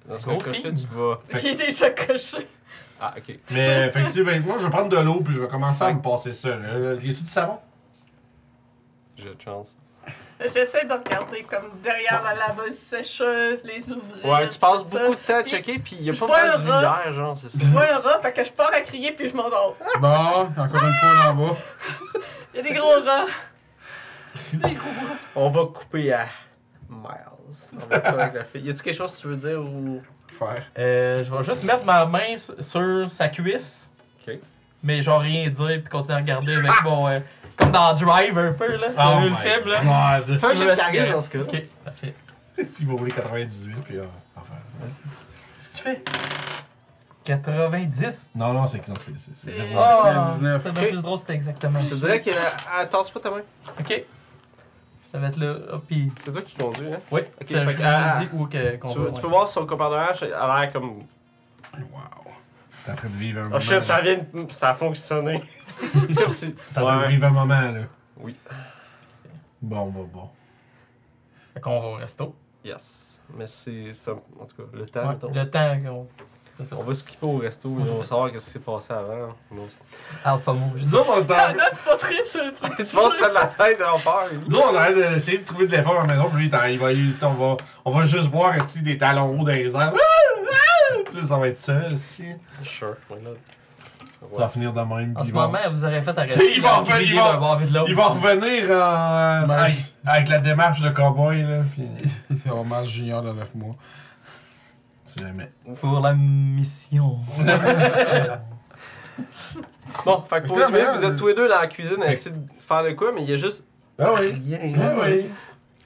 Dans ce cas, coche-là, tu vas. J'ai déjà coché. Ah, ok. Mais effectivement, je vais prendre de l'eau puis je vais commencer à me passer ça. Là. Y a-tu du savon? J'ai de chance. J'essaie de regarder comme derrière la laveuse sécheuse, les ouvriers. Ouais, tu passes tout ça. beaucoup de temps à Puis, checker, puis il y a je pas vois vraiment de un rat. lumière, genre, c'est ça. Je vois un rat, fait que je pars à crier puis je m'endors. Bon, encore une fois là en bas. Il y a des gros rats. On va couper à Miles. On va être sûr avec la fille. Y a-tu quelque chose que tu veux dire ou. Faire. Je vais juste mettre ma main sur sa cuisse. Ok. Mais genre rien dire puis continuer à regarder avec mon. Comme dans Drive un peu, là. C'est Oh vu le my film, là. God. Fais un jeu de Ouais, charisme c'est- dans ce cas-là. Ok, parfait. Il va rouler 98 puis enfin. Qu'est-ce que tu fais? 90. Non, c'est c'est C'est- zéro. Ah, 19. c'était bien plus drôle, c'était exactement Je te dirais que. Tasse pas ta main. Ok. Ça va être là. Oh, puis. C'est toi qui conduis, hein? Oui, Ok, je fait que, dis où qu'on Tu, va. tu peux voir son comportement, a l'air comme. Wow. T'es en train de vivre un Oh moment. shit, ça vient de... Ça a fonctionné. C'est comme si. T'es en train de vivre un moment, là. Oui. Bon. Fait qu'on va au resto. Yes. Mais c'est en tout cas, le temps, Ouais, mettons. le temps qu'on. C'est ça. On va skipper au resto, Moi, mais je on va fais savoir ce qui s'est passé avant. Nous Alpha Move. Nous autres, on est Ah en- non, c'est pas très surpris. tu vas te faire de la tête en peur. Nous autres, on a d'essayer de trouver de l'effort à la maison, puis lui, on va juste voir esti, des talons hauts dans les airs. Puis là, ça va être ça, esti. Sure, why not? Ça va finir de même. En puis ce il va- moment, vous aurez fait arrêter. Il va revenir, il va- d'un bord et de l'autre. Il va revenir Ben, avec la démarche de cowboy, là, puis... Il fait vraiment junior dans 9 mois. Si jamais. Pour la mission. Bon, fait que pour Fait que là, résumer, mais là, vous êtes tous les deux dans la cuisine à essayer de faire de quoi, mais il y a juste Ah oui. Ah oui.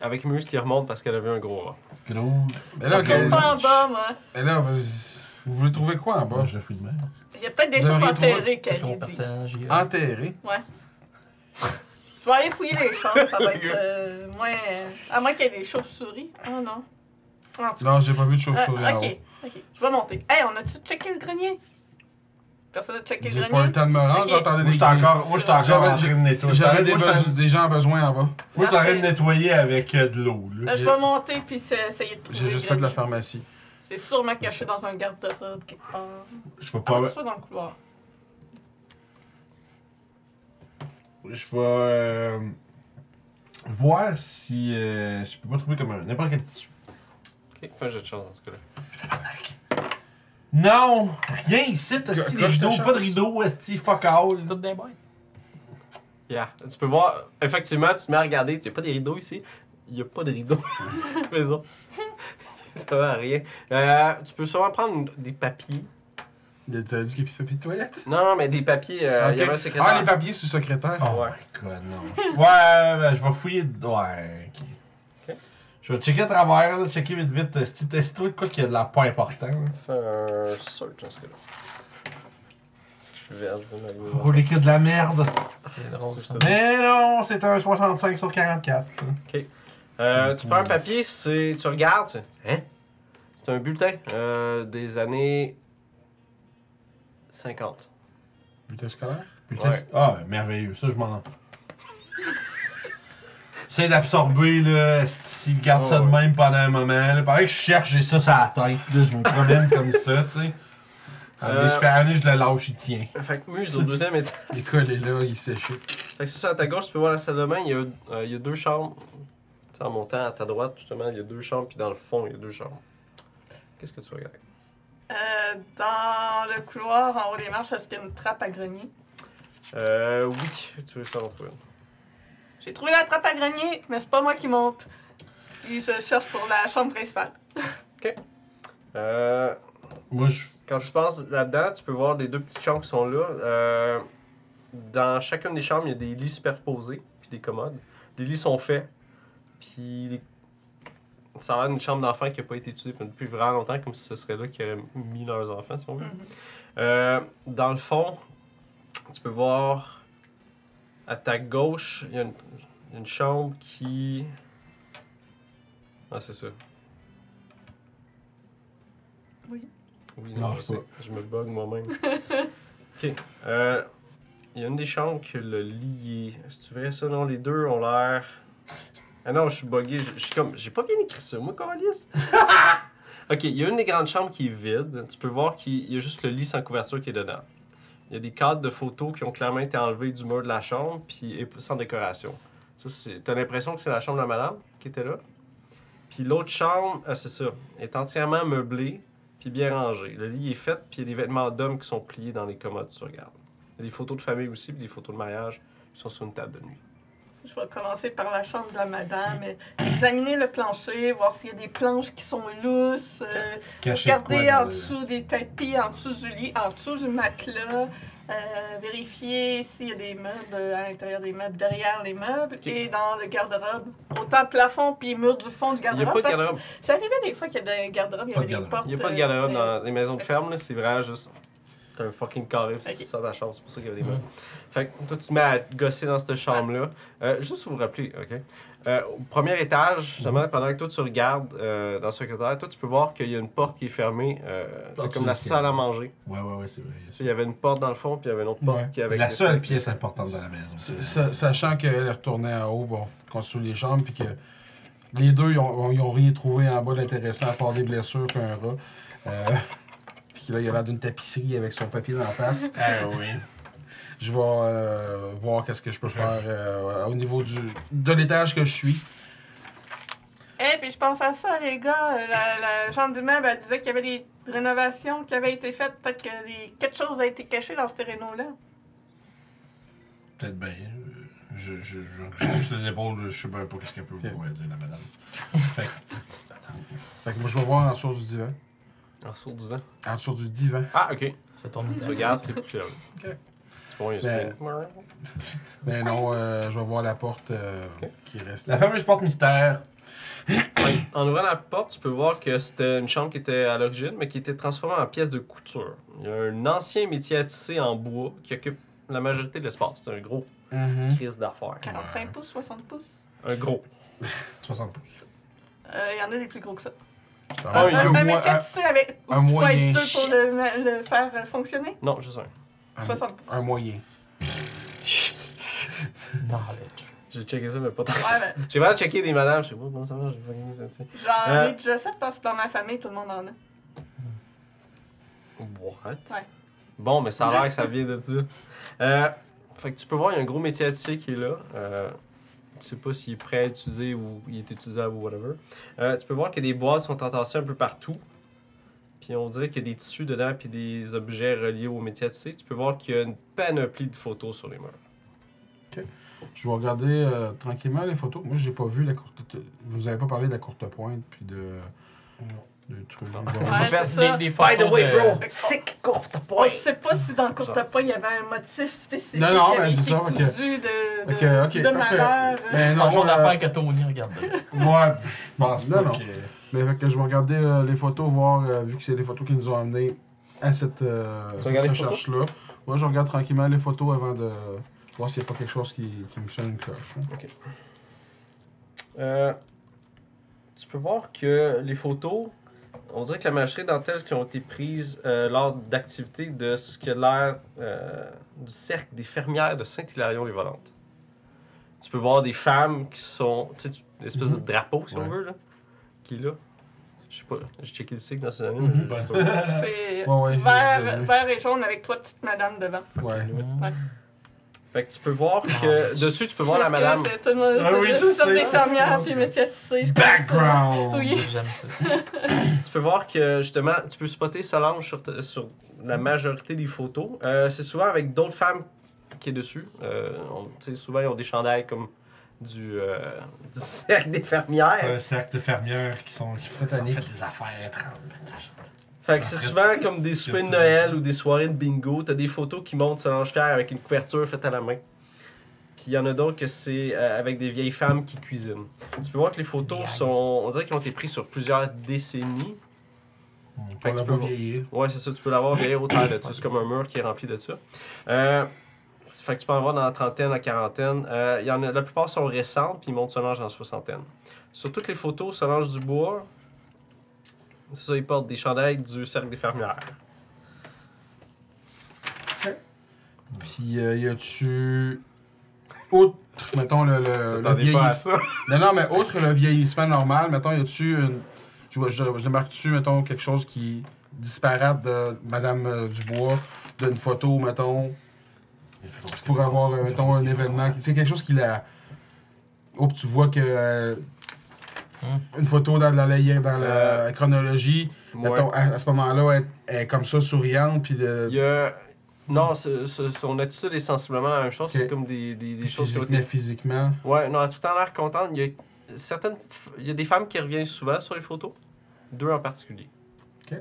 avec Muse qui remonte parce qu'elle a vu un gros rat. Gros. Mais là, Je suis pas en bas, moi. mais là, vous voulez trouver quoi en bas? Moi, je le fous de même. Il y a peut-être des Vous choses auriez trouvé enterrées qu'elle Ton dit. personnage. Enterré. Je vais aller fouiller les chambres, ça va être moins. À moins qu'il y ait des chauves-souris. Oh non. En tout cas. Non, j'ai pas vu de chauve-souris en haut. Ok. Je vais monter. Hey, on a-tu checké le grenier? Personne n'a checké le J'ai pas eu grenier? le temps de me rendre, Ok. j'entendais Moi, j'étais encore en train de nettoyer. J'avais Moi, j'étais- des gens besoin en bas. Moi, j'étais en train de Parfait. nettoyer avec de l'eau, là. Là, je vais monter puis essayer de trouver J'ai juste le fait de la grenier. pharmacie. C'est sûrement caché dans un garde-robe quelque part. Je vais Ah, pas... soit dans le couloir. Je vais voir si je peux pas trouver comme n'importe quel tissu. Ok, fais un jeu de chance dans ce cas-là. Non! Rien ici, esti, les Coche ta rideaux, pas de chance. rideaux, esti, fuck all. C'est tout des boîtes. Yeah. Tu peux voir, effectivement, tu te mets à regarder, il n'y a pas des rideaux ici. Il n'y a pas de rideaux. Maison. Ça va rien. Tu peux sûrement prendre des papiers. T'as dit qu'il y a plus de papier de toilette? Non, mais des papiers. Il Ok. y avait un secrétaire. Ah, les papiers sous secrétaire. Oh Ouais. my god, non. Ouais, ben, je vais fouiller. Ouais, ok. Ok. Je vais checker à travers, là, checker vite. Si tu trouves quoi qu'il y a de l'air pas important. Là. Fais un search dans ce cas-là. C'est que je suis vert, je vais m'allumer. Oh, les cas de la merde. C'est drôle, ça. Mais non, c'est un 65 sur 44. Tu prends un papier, tu regardes. Hein? C'est un bulletin des années 50. Bulletin scolaire? Putain, Ouais. ah, merveilleux, ça je m'en. J'essaie d'absorber, là, s'il garde ça de même pendant un moment. Là. Pendant que je cherche, j'ai ça sur la tête. Là, je me promène comme ça, tu sais. Je fais année, je le lâche, il tient. Fait que Muse, au deuxième étage. L'école est là, il est séché. Fait que c'est ça, à ta gauche, tu peux voir la salle de bain. Il y a deux chambres. Tu sais, en montant à ta droite, justement, il y a deux chambres. Puis dans le fond, il y a deux chambres. Qu'est-ce que tu regardes? Dans le couloir, en haut des marches, est-ce qu'il y a une trappe à grenier? Oui, tu veux ça en trouver une. J'ai trouvé la trappe à grenier, mais c'est pas moi qui monte. Puis je cherche pour la chambre principale. Moi, je. Quand tu passes là-dedans, tu peux voir des deux petites chambres qui sont là. Dans chacune des chambres, il y a des lits superposés, puis des commodes. Les lits sont faits, puis ça a l'air d'une chambre d'enfant qui n'a pas été utilisée depuis vraiment longtemps, comme si ce serait là qu'ils auraient mis leurs enfants, si on veut. Dans le fond, tu peux voir à ta gauche, il y a une chambre qui... Ah, c'est ça. Oui. Oui, Non, non, je je sais sais. Je me bug moi-même. Ok. Il y a une des chambres que le lit est... Si tu verrais ça, non, les deux ont l'air... Ah non, je suis buggé. Je suis comme. J'ai pas bien écrit ça, moi, Carlis. Ok, il y a une des grandes chambres qui est vide. Tu peux voir qu'il y a juste le lit sans couverture qui est dedans. Il y a des cadres de photos qui ont clairement été enlevés du mur de la chambre, puis sans décoration. Ça, t'as l'impression que c'est la chambre de la madame qui était là. Puis l'autre chambre, c'est ça, est entièrement meublée, puis bien rangée. Le lit est fait, puis il y a des vêtements d'hommes qui sont pliés dans les commodes, tu regardes. Il y a des photos de famille aussi, puis des photos de mariage qui sont sur une table de nuit. Je vais commencer par la chambre de la madame. Examiner le plancher, voir s'il y a des planches qui sont lousses. Regarder en dessous des tapis, en dessous du lit, en dessous du matelas. Vérifier s'il y a des meubles à l'intérieur des meubles, derrière les meubles et dans le garde-robe. Autant le plafond puis mur du fond du Il n'y a garde-robe. pas de garde-robe. Ça arrivait des fois qu'il y a des garde-robes, il y avait des portes. Il n'y a pas de garde-robe dans les maisons de ferme, là. C'est vraiment juste. T'as un fucking carré, c'est ça ta chambre, c'est pour ça qu'il y avait des meubles. Fait que toi, tu te mets à te gosser dans cette chambre-là. Juste pour vous rappeler, OK? Au premier étage, justement, pendant que toi tu regardes dans le secrétaire, toi tu peux voir qu'il y a une porte qui est fermée, comme la salle à manger. Ouais, c'est vrai. Il y avait une porte dans le fond, puis il y avait une autre porte qui avait. La seule pièce importante de la maison. Sachant qu'elle est retournée en haut, bon, construire les chambres, puis que les deux, ils ont rien trouvé en bas d'intéressant à part des blessures et un rat. Puis là, il a l'air d'une tapisserie avec son papier dans la face. Ah oui. Je vais voir qu'est-ce que je peux faire au niveau de l'étage que je suis. Puis je pense à ça, les gars. La chambre d'immeuble, elle disait qu'il y avait des rénovations qui avaient été faites. Peut-être que quelque chose a été caché dans ce réno-là. Peut-être bien. Je hausse les épaules, je sais pas qu'est-ce qu'elle peut dire, la madame. Fait que moi, je vais voir en dessous du divan. En dessous du vent. En dessous du divan. Ah, ok. Ça tourne Tu regardes, c'est plus clair. Ok. C'est bon, il y a Mais non, je vais voir la porte qui reste. La fameuse porte mystère. En ouvrant la porte, tu peux voir que c'était une chambre qui était à l'origine, mais qui était transformée en pièce de couture. Il y a un ancien métier à tisser en bois qui occupe la majorité de l'espace. C'est un gros crise d'affaires. 45 pouces, 60 pouces. Un gros. 60 pouces. Il y en a des plus gros que ça. Un métier à tisser avec. Où un il faut moyen. être deux pour le faire fonctionner. Non, juste un. 60 pouces. Un moyen. Knowledge. J'ai checké ça, mais pas tant. Ouais, J'ai vraiment checké des madames, je sais pas comment ça marche, j'ai pas gagné ça. J'en ai déjà fait parce que dans ma famille, tout le monde en a. What? Ouais. Bon, mais ça a l'air que ça vient de ça. Fait que tu peux voir, il y a un gros métier à tisser qui est là. Tu sais pas s'il est prêt à utiliser ou il est utilisable ou whatever. Tu peux voir que des boîtes sont entassées un peu partout. Puis on dirait qu'il y a des tissus dedans puis des objets reliés au métier à tisser. Tu peux voir qu'il y a une panoplie de photos sur les murs. OK. Je vais regarder tranquillement les photos. Moi, j'ai pas vu la courte... Vous avez pas parlé de la courte pointe puis de trucs. Ouais, c'est ça. Des photos By the way, bro, de- sick courte On pointe! sait pas si dans le courte-pas, il y avait un motif spécifique Non, non, qui avait mais c'est été ça, ok. cousu Ok, de parfait. malheur. Mais Un non, genre d'affaires que Tony regarde. Ouais, je pense pas Non, non. que... Mais fait que je vais regarder les photos, voir, vu que c'est les photos qui nous ont amenés à cette regardes les recherche-là. Moi, je regarde tranquillement les photos avant de voir s'il n'y a pas quelque chose qui me sonne une cloche. Hein. Tu peux voir que les photos, on dirait que la macherie dentelle qui ont été prises lors d'activités de ce qui a l'air du cercle des fermières de Saint-Hilarion-les-Volantes. Tu peux voir des femmes qui sont, tu sais, une espèce de drapeau, si on veut, là, qui est là. Je sais pas, j'ai checké le cycle dans ces années, mais j'ai pas vu. C'est Ouais, vert et jaune avec toi, petite madame devant. Ouais. Fait que tu peux voir que, dessus, tu peux voir la Parce que madame. c'est tout le monde, Ah oui, c'est je juste comme sais, des c'est fermières ça. puis métier à tisser. je pense. Background! Oui. J'aime ça. Tu peux voir que justement, tu peux spotter Solange sur la majorité des photos. C'est souvent avec d'autres femmes qui est dessus. Tu sais, souvent, ils ont des chandails comme du cercle des C'est fermières. un cercle de fermières qui ont fait Satanique. des affaires étranges. Fait que c'est souvent comme des soupers de Noël ou des soirées de bingo. T'as des photos qui montrent Solange Fier avec une couverture faite à la main. Puis il y en a d'autres que c'est avec des vieilles femmes qui cuisinent. Tu peux voir que les photos sont, on dirait qu'elles ont été prises sur plusieurs décennies. Fait On que la tu peux va voir- vieillir. Ouais, c'est ça, tu peux l'avoir vieillir au terre là-dessus. C'est comme un mur qui est rempli de ça. Fait que tu peux en avoir dans la trentaine, la quarantaine. Il y en a, la plupart sont récentes, puis ils montent Solange dans la soixantaine. Sur toutes les photos, Solange Dubois, c'est ça, ils portent des chandails du Cercle des Fermières. Puis y a-tu outre, mettons, le T'attendais pas à vieillissement. ça. Non, mais outre le vieillissement normal, mettons, y a-tu une. Je marque-tu, mettons, quelque chose qui disparate de Madame Dubois, d'une photo, mettons, pour avoir, mettons, un événement. Tu sais, quelque chose qui la. Oh, puis tu vois que. Une photo dans la chronologie, Ouais. mettons, à ce moment-là, elle est comme ça, souriante, puis Il y a... Non, son attitude est sensiblement la même chose. Ok. C'est comme des choses qui ont mais été... physiquement. Ouais, non, elle a tout le temps l'air contente. Il y a certaines... Il y a des femmes qui reviennent souvent sur les photos. 2 en particulier. Ok.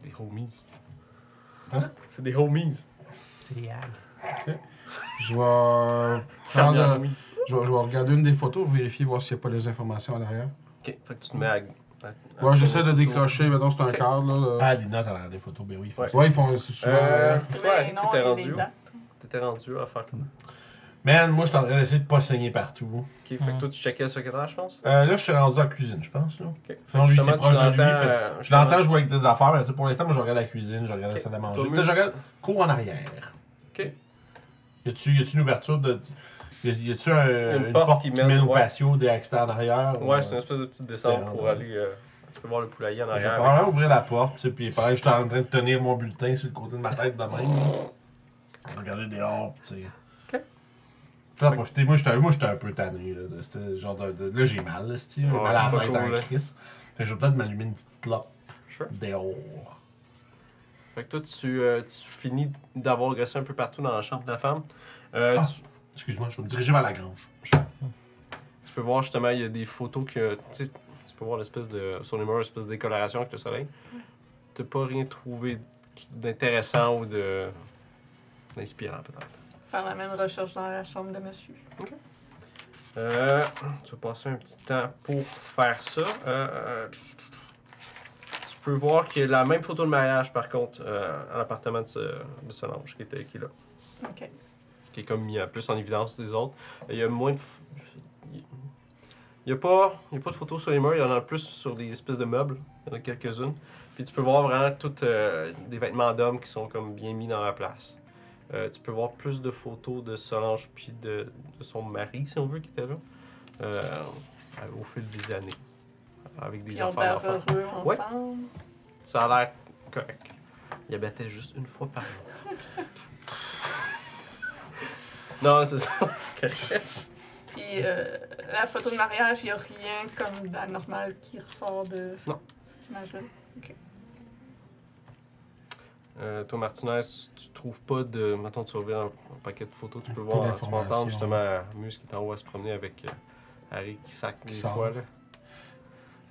Des homies. Hein? C'est des homies. C'est les hags. Je vais Fermière prendre. homies. Je vais regarder une des photos, vérifier, voir s'il n'y a pas les informations à l'arrière. Ok, fait que tu te mets à... Ouais, j'essaie de décrocher, mettons, c'est un Ok. cadre, là. Ah, les notes à l'arrière des photos, ben oui. il faut Ouais. ça. Ouais, ils font c'est souvent. Toi, Harry, Mais non, t'étais il y a rendu les où? dates. T'étais rendu à faire quoi? Man, moi, je suis en train d'essayer de pas saigner partout. Ok, fait que toi, tu checkais le secrétaire, je pense? Là, je suis rendu dans la cuisine, je pense. Là. Ok. Sinon, lui, c'est Justement, proche de lui. l'entends, Je l'entends jouer avec des affaires, mais tu sais, pour l'instant, moi, je regarde la cuisine, je regarde la Ok. salle à manger. Toi, Peut-être je Mus? regarde cours en arrière. Ok. Y a-tu une ouverture de. Y a-tu une porte porte qui qui mène, mène au ouais. patio des extérieurs en arrière? Ouais, c'est une espèce de petite descente pour ouais. aller... tu peux voir le poulailler en Je vais arrière. probablement ouvrir la porte, tu sais, puis pareil, je suis en train de tenir mon bulletin sur le côté de ma tête de même. Regarder dehors, tu sais. Ok. T'en profiter, moi, j'étais un peu tanné, là, de ce genre de. Là, j'ai mal, là, c'ti, j'ai Ouais, mal à c'est la pas tête cool, en là. crise. Fait que je vais peut-être m'allumer une petite clope Sure. dehors. Fait que toi, tu finis d'avoir agressé un peu partout dans la chambre de la femme. Ah. Excuse-moi, je vais me diriger vers la grange. Tu peux voir justement, il y a des photos que. Tu sais, tu peux voir l'espèce de. Sur les murs, l'espèce de décoloration avec le soleil. T'as pas rien trouvé d'intéressant ou d'inspirant, peut-être. Faire la même recherche dans la chambre de monsieur. Tu vas passer un petit temps pour faire ça. Tu peux voir qu'il y a la même photo de mariage, par contre, à l'appartement de Solange, qui est là. OK. Qui est comme mis plus en évidence des autres. Il y a moins de... Il n'y a pas de photos sur les murs, il y en a plus sur des espèces de meubles. Il y en a quelques-unes. Puis tu peux voir vraiment toutes des vêtements d'hommes qui sont comme bien mis dans la place. Tu peux voir plus de photos de Solange puis de son mari, si on veut, qui était là, au fil des années. Avec des Ils ont enfants l'air d'enfants. heureux Ouais. ensemble. Ça a l'air correct. Ils abattaient juste une fois par jour. C'est tout. Non, c'est ça. Correct. Puis la photo de mariage, il n'y a rien comme d'anormal qui ressort de Non. cette image-là. Toi, Martinez, tu trouves pas de. Mettons, tu vas ouvrir un paquet de photos, tu peux Peu voir, tu peux d'informations. entendre justement Mus qui est en haut à se promener avec Harry qui sac des sort. fois. Là.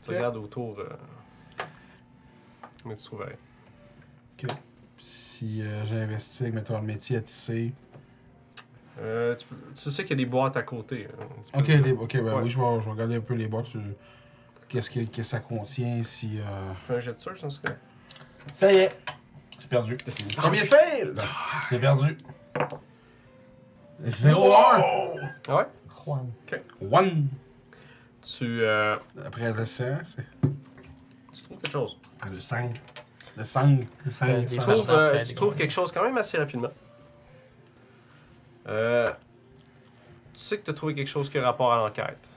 Tu Ok. regardes autour, mais tu trouves rien. Si j'investigue, mettons, le métier à tisser. Tu sais qu'il y a des boîtes à côté. Un Ok, petit peu. ben Ouais. oui, je vais regarder un peu les boîtes sur qu'est-ce que ça contient, si. Fais un jet de search dans ce cas. Ça y est. C'est perdu. Combien de fail? C'est perdu. 0-1! Ah ouais? Juan. 1! Tu Après le 100, c'est trouves quelque chose. Après le 5. le 5. Le 5. Des Tu Franchement, trouves, après, tu les trouves gars. quelque chose quand même assez rapidement. Tu sais que tu as trouvé quelque chose qui a rapport à l'enquête.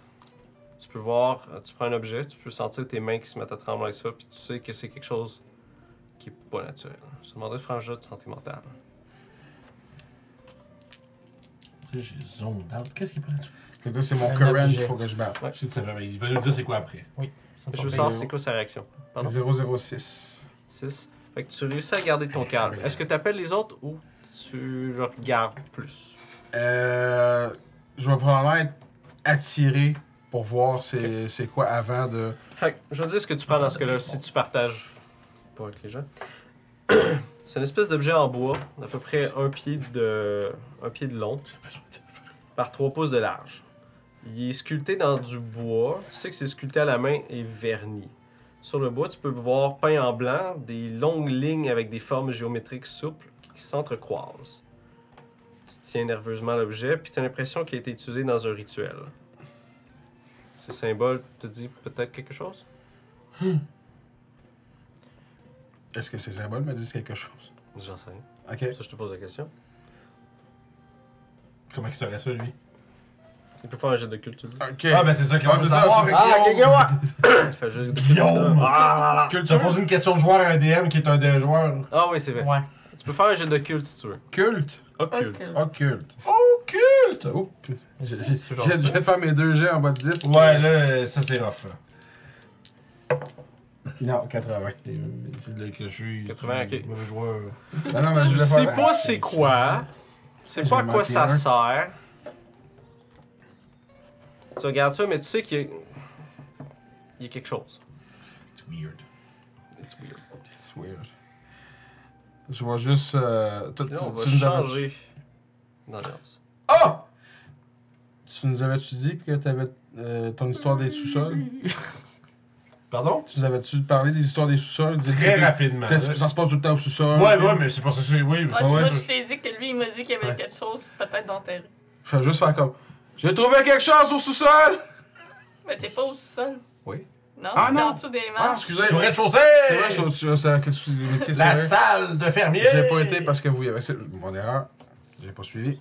Tu peux voir, tu prends un objet, tu peux sentir tes mains qui se mettent à trembler avec ça, puis tu sais que c'est quelque chose qui est pas naturel. Je te demanderais de faire un jeu de santé mentale. J'ai zone out. Qu'est-ce qu'il prend? Là, c'est mon Un current objet. qu'il faut que je batte. Ouais. Je sais tout simplement. Il va nous dire c'est quoi après. Je veux savoir c'est quoi sa réaction. Pardon? 006. 6. Fait que tu réussis à garder ton calme. Est-ce que tu appelles les autres ou tu le regardes plus? Je vais probablement être attiré pour voir c'est quoi avant de. Fait que je vais dire ce que tu prends dans ce cas-là si tu partages pas avec les gens. C'est une espèce d'objet en bois d'à peu près un pied de long par 3 pouces de large. Il est sculpté dans du bois. Tu sais que c'est sculpté à la main et verni. Sur le bois, tu peux voir peint en blanc des longues lignes avec des formes géométriques souples qui s'entrecroisent. Tu tiens nerveusement l'objet puis tu as l'impression qu'il a été utilisé dans un rituel. Ces symboles te disent peut-être quelque chose? Est-ce que ces symboles me disent quelque chose? J'en sais rien. Ok. Ça, je te pose la question. Comment il saurait ça, lui? Il peut faire un jet de culte, tu dis. Ok. Ah, ben c'est ça qu'il Ah, va c'est ça, savoir. c'est- Ah, Guillaume. ouais! Tu fais un jet de culte. Guillaume! Ah, Tu as posé une question de joueur à un DM qui est un des joueurs. ah oui, c'est vrai. Ouais. Tu peux faire un jet de culte si tu veux. Culte. Occulte. Ok. Occulte. Oh, culte! Oh, C'est toujours je ça. vais faire mes 2 jets en bas de 10. Ouais, là, ça c'est rough. Non, 80. C'est là que je suis. 80, ok. Mauvais joueur. Non, non, mais je Tu voulais sais faire. pas c'est quoi. Tu sais pas à J'ai quoi manqué ça un. sert. Tu regardes ça, mais tu sais qu'il y a... Il y a quelque chose. It's weird. It's weird. C'est weird. Je vois juste. Là, on va tu nous avais- changer d'ambiance. Ah! Tu nous avais-tu dit que t'avais ton histoire des sous-sols? Pardon? Tu nous avais-tu parlé des histoires des sous-sols? Très rapidement. Ça se passe pas tout le temps au sous-sol. Ouais, ouais, mais c'est pas ça que c'est. Oui, mais Ouais, c'est moi, ça. je t'ai dit que lui, il m'a dit qu'il y avait Ouais. quelque chose peut-être d'enterré. Je vais juste faire comme. J'ai trouvé quelque chose au sous-sol! Mais t'es pas au sol. Oui. Non, Ah, t'es non. en dessous des Ah, marches. excusez. Au rez-de-chaussée! C'est vrai, je suis c'est avec le métier La sérieux. salle de fermier! J'ai pas été parce que vous y avez. C'est mon erreur. J'ai pas suivi.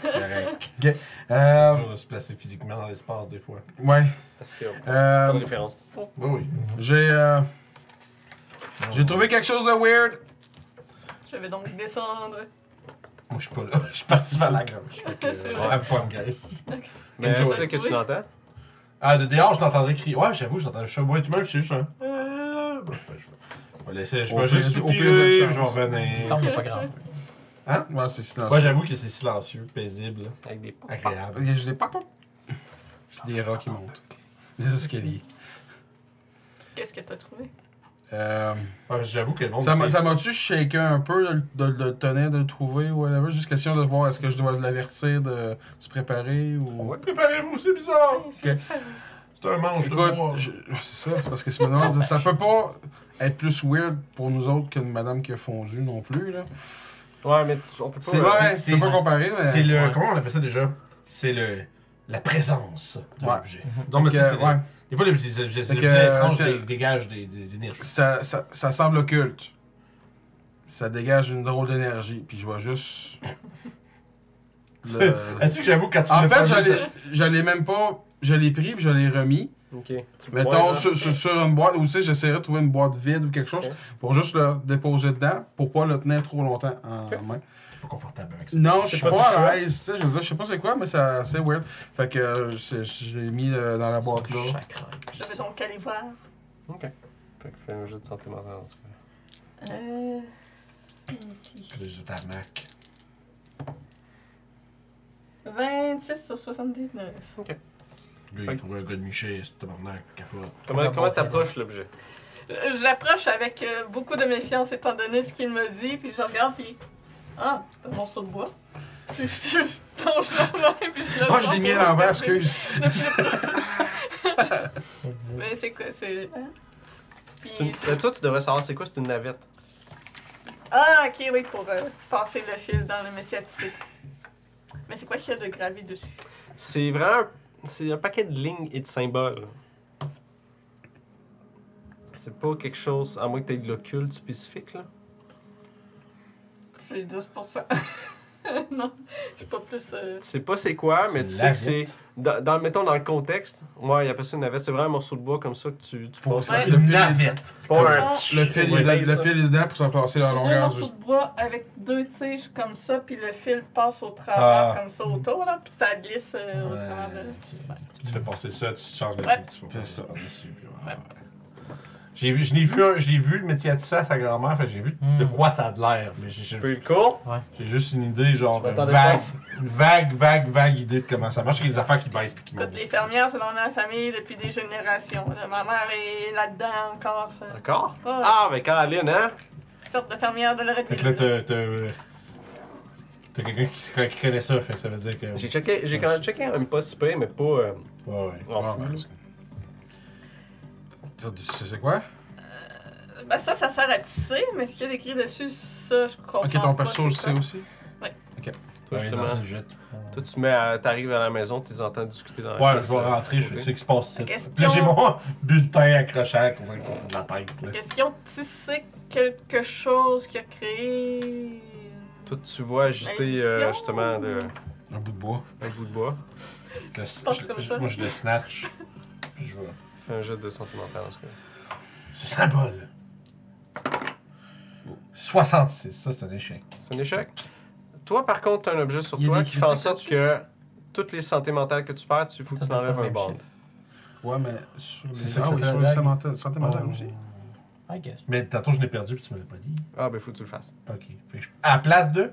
Correct. Ok. C'est dur de se placer physiquement dans l'espace des fois. Ouais. Parce que... Pas de Euh, référence. Oui, oui. j'ai trouvé quelque chose de weird. Je vais donc descendre. Moi, je suis pas là. Je suis parti vers la grange. C'est vrai. Have fun, guys. Mais Qu'est-ce que peut-être que tu l'entends. Ah, de dehors, je l'entendrais crier. Ouais, j'avoue, j'entends le chat. Ouais, tu m'aimes, c'est juste un. Je vais laisser. Je Au vais pire, juste au pire, soupirer, je je vais change. revenir. Non, il est pas grave. Ouais, c'est silencieux. Moi, j'avoue que c'est silencieux, paisible, Avec des... agréable. J'ai des pop. J'ai des rats qui montent. Des escaliers. Qu'est-ce que t'as trouvé? Ouais, j'avoue que le monde. Ça m'a-tu shaké un peu de le tenir, de le trouver ou whatever? Juste question de voir est-ce que je dois l'avertir de se préparer ou. Ouais. Préparez-vous, c'est bizarre. C'est ça. C'est un manche de Écoute, bois. c'est ça, parce que si me demande, ça peut pas être plus weird pour nous autres qu'une madame qui a fondu non plus, là. Ouais, mais on peut C'est- pas... Ouais, c'est- tu peux pas comparer, mais. C'est le. Ouais. Comment on appelle ça déjà? C'est la présence de Ouais. l'objet. Donc, tu sais, c'est ouais. des fois, les objets que, étranges tiens, dégagent des énergies. Ça semble occulte. Ça dégage une drôle d'énergie, puis je vois juste. Est-ce que j'avoue, quand tu En l'as pas fait, vu, je l'ai même pas. Je l'ai pris, puis je l'ai remis. Ok. Tu Mettons vois, genre? sur une boîte, ou tu sais, j'essaierais de trouver une boîte vide ou quelque chose Ok. pour juste le déposer dedans, pour pas le tenir trop longtemps en Ok. main. pas confortable avec ça. Non, C'est je suis pas pas c'est à quoi? l'aise, tu sais, je veux dire, je sais pas c'est quoi, mais c'est assez weird. Fait que je l'ai mis dans la boîte là. Chakra. Je vais donc aller voir. Ok. Fait que fais un jeu de santé mentale en tout cas. Des tarmac. 26 sur 79. Lui, il trouve un gars de Miché, c'est tabarnak, capote. Comment t'approches l'objet? J'approche avec beaucoup de méfiance étant donné ce qu'il me dit, puis je regarde, puis... Ah, c'est un morceau de bois. Puis je plonge la main, puis je le Ah, je sors l'ai mis à pour l'envers, regarder. excuse. Mais c'est quoi, c'est... Hein? C'est Puis... une- toi, tu devrais savoir c'est quoi, c'est une navette. Ah, ok, oui, pour passer le fil dans le métier à tisser. Mais c'est quoi qu'il y a de gravé dessus? C'est vraiment... C'est un paquet de lignes et de symboles. C'est pas quelque chose... À moins que t'aies de l'occulte spécifique, là. J'ai 10%. Non, je suis pas plus... Tu sais pas c'est quoi, mais tu C'est sais que une c'est... Mettons, dans le contexte, ouais, il appelle ça une navette. C'est vraiment un morceau de bois comme ça que tu passes. Ouais. Le fil, navette. Pas un Non. petit- le fil, Ouais, il est ça. dedans pour s'en passer dans la C'est deux longueur. morceaux de bois avec deux tiges comme ça, puis le fil passe au travers Ah. comme ça autour, là, puis ça glisse au Ouais. travers de... Tu fais passer ça, tu changes de Ouais. truc, tu fais C'est passer ça. ça par-dessus. Puis ouais, Ouais. ouais. Je l'ai vu le métier à tisser à sa grand-mère, fait que j'ai vu de quoi ça a de l'air, mais j'ai Pretty cool. j'ai juste une idée, genre, Je m'attendais vague idée de comment ça marche, avec les affaires qui baissent puis qui montent. Écoute, les fermières, c'est dans ma famille depuis des générations. là. Ma mère est là-dedans encore. Ça. D'accord. Ouais. Ah, mais Caroline, hein? Sorte de fermière de Fait Loretteville. que là, t'as quelqu'un qui connaît ça, fait que ça veut dire que... J'ai quand même checké un pas si près, mais pas Ouais, en Ah, fou. ouais, là. Tu sais c'est quoi? Ben ça sert à tisser, mais ce qu'il y a écrit dessus, ça, je comprends Ok, ton pas perso c'est le sait quoi. aussi? Toi, Ouais, justement, dans le jet. toi, tu mets t'arrives à la maison, tu les entends discuter dans la Ouais, classe, je vais rentrer, je sais ce qui se passe ici. Qu'est-ce Puis là, j'ai qu'ils ont- mon bulletin accroché à côté de la tête. Là. Est-ce qu'ils ont tissé quelque chose qui a créé... Toi, tu vois agiter Malédiction? justement Un bout de bois. Un bout de bois. penses comme ça? Moi, je le snatch. Puis je vais. Fais un jet de santé mentale en ce cas. C'est symbole. 66, ça c'est un échec. C'est un échec. Toi, par contre, t'as un objet sur Il y a toi des qui fait en critiques sorte là-dessus? que toutes les santé mentales que tu perds, il faut que Ça tu doit enlèves faire un le bond. même chiffre. Ouais, mais sur les, C'est ça que ah, ça oui, fait sur la les dague. santé mentale Oh. aussi. I guess. Mais tantôt je l'ai perdu puis tu me l'as pas dit. Ah, ben, faut que tu le fasses. Ok. Fait que à la place de.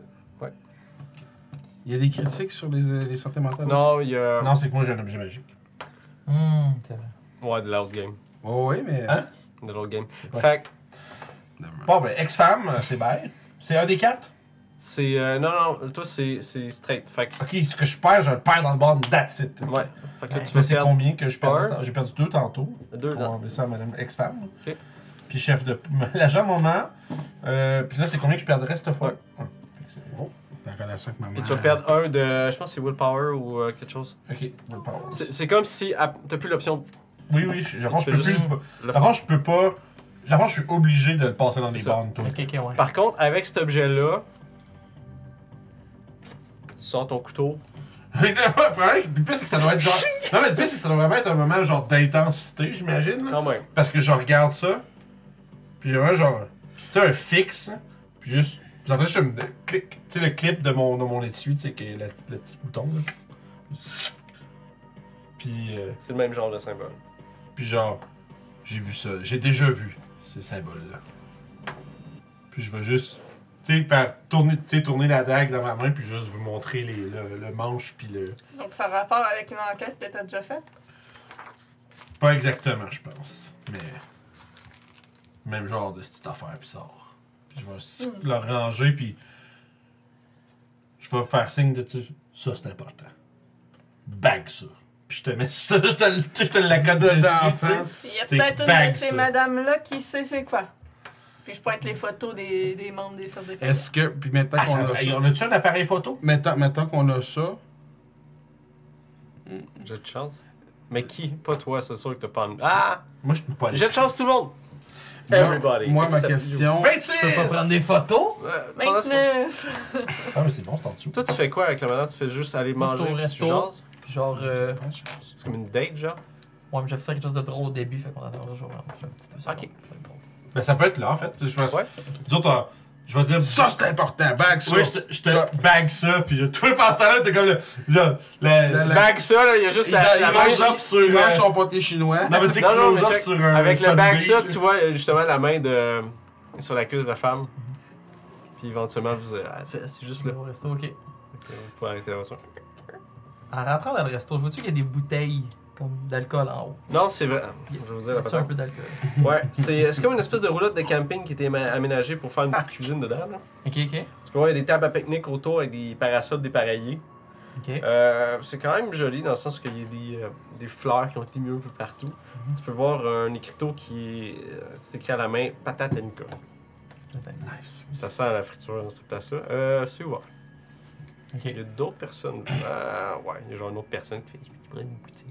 Il y a des critiques sur les santé mentales aussi. Non, il y a. Non, c'est que moi j'ai un objet magique. C'est vrai. Ouais, de l'autre game. Oh, oui, mais. Hein? De l'autre game. Ouais. Fait que Bon, ben, ex-femme, c'est bête. C'est un des 4. c'est. Non, toi, c'est straight. Fait que. Ok, ce que je perds, je le perds dans le bord, that's it. Ouais. Fait que là, Ouais. tu Là, vas c'est perdre combien que je perds? un. J'ai perdu 2 tantôt. 2. Pour enlever ça à madame ex-femme. Ok. Puis chef de. L'agent moment. Puis là, c'est combien que je perdrais cette fois? Ouais. Fait que c'est bon. En relation avec ma mère. Puis tu vas perdre un de. Je pense que c'est Willpower ou quelque chose. Ok, willpower. C'est comme si t'as plus l'option Oui, oui, avant, je Tu peux fais plus. juste le Avant, je peux pas. Avant, je suis obligé de le passer dans C'est des ça. bandes tout le Ok, ok, ouais. Par contre, avec cet objet-là, tu sors ton couteau. Le pire, c'est que ça doit être genre. Non, mais le pire, c'est que ça doit vraiment être un moment genre d'intensité, j'imagine. là. Quand même. Parce que je regarde ça. Puis j'ai vraiment genre. Tu sais, un fixe. là, Puis juste. Vous entendez juste un clic. Tu sais, le clip de mon étui, tu sais, qui est le petit bouton. Là. Puis. C'est le même genre de symbole. Puis genre. J'ai vu ça. J'ai déjà vu ces symboles-là. Puis je vais juste. Tu sais, faire tourner la dague dans ma main, puis juste vous montrer le manche, puis le. Donc, ça a rapport avec une enquête que t'as déjà faite? Pas exactement, je pense. Mais. Même genre de petite affaire, puis sort. Puis je vais le ranger, puis. Je vais faire signe de, tu sais, ça c'est important. Bague ça. Puis je te mets. Je te l'accorde Dedans dessus, en tu sais. face. Il y a C'est peut-être une bague, de ces ça. madames-là qui sait c'est quoi. Puis je pointe les photos des membres des sortes de familles. Est-ce que. Puis maintenant Ah, qu'on ça, a hey, ça. on a-tu un appareil photo? Maintenant qu'on a ça. J'ai de chance. Mais qui? Pas toi, c'est sûr que t'as pas. Ah! Moi, je peux pas aller. J'ai de chance tout le monde! Moi- Everybody. Moi, ma except question. 26! Tu peux pas prendre des photos? you. Pendant ce- 29! Ah, mais c'est bon, c'est en dessous. Toi, tu fais quoi avec la madame? Tu fais juste aller Moi, je manger, suis au puis tu resto. jases? Puis genre, C'est comme une date, genre? ouais, mais j'ai fait ça quelque chose de drôle au début, fait qu'on attendra genre un petit peu ça. Ok. Ben, ça peut être là, en fait. Je pense. Ouais. Nous autres, je vais dire. Ça, c'est important. Bague ça. Oui, je te bague ça, puis toi, pendant ce temps-là, t'es comme le. Bag ça, là, il y a juste Il la main. close-up sur. Il mange son pâté chinois. Non, mais tu sais, Non, non, mais close-up check. sur un. Avec le bag sandwich, ça, tu vois justement la main de. Sur la cuisse de la femme. Puis éventuellement, vous. C'est juste là. Au resto, ok. Vous pouvez arrêter la voiture. En rentrant dans le resto, je vois-tu qu'il y a des bouteilles comme d'alcool en haut? Non, c'est vrai. Je vais vous dire la As-tu un patente. peu d'alcool? Ouais, c'est comme une espèce de roulotte de camping qui était aménagée pour faire une petite cuisine dedans. Là. Ok, ok. Tu peux voir, il y a des tables à pique-nique autour avec des parasols dépareillés. Ok. C'est quand même joli dans le sens qu'il y a des fleurs qui ont été mises un peu partout. Tu peux voir un écriteau qui est c'est écrit à la main patate Annika. Nice. Ça sent la friture dans cette place-là. C'est ouvert. Ok. Il y a d'autres personnes. Ouais, il y a genre une autre personne qui prend une poutine.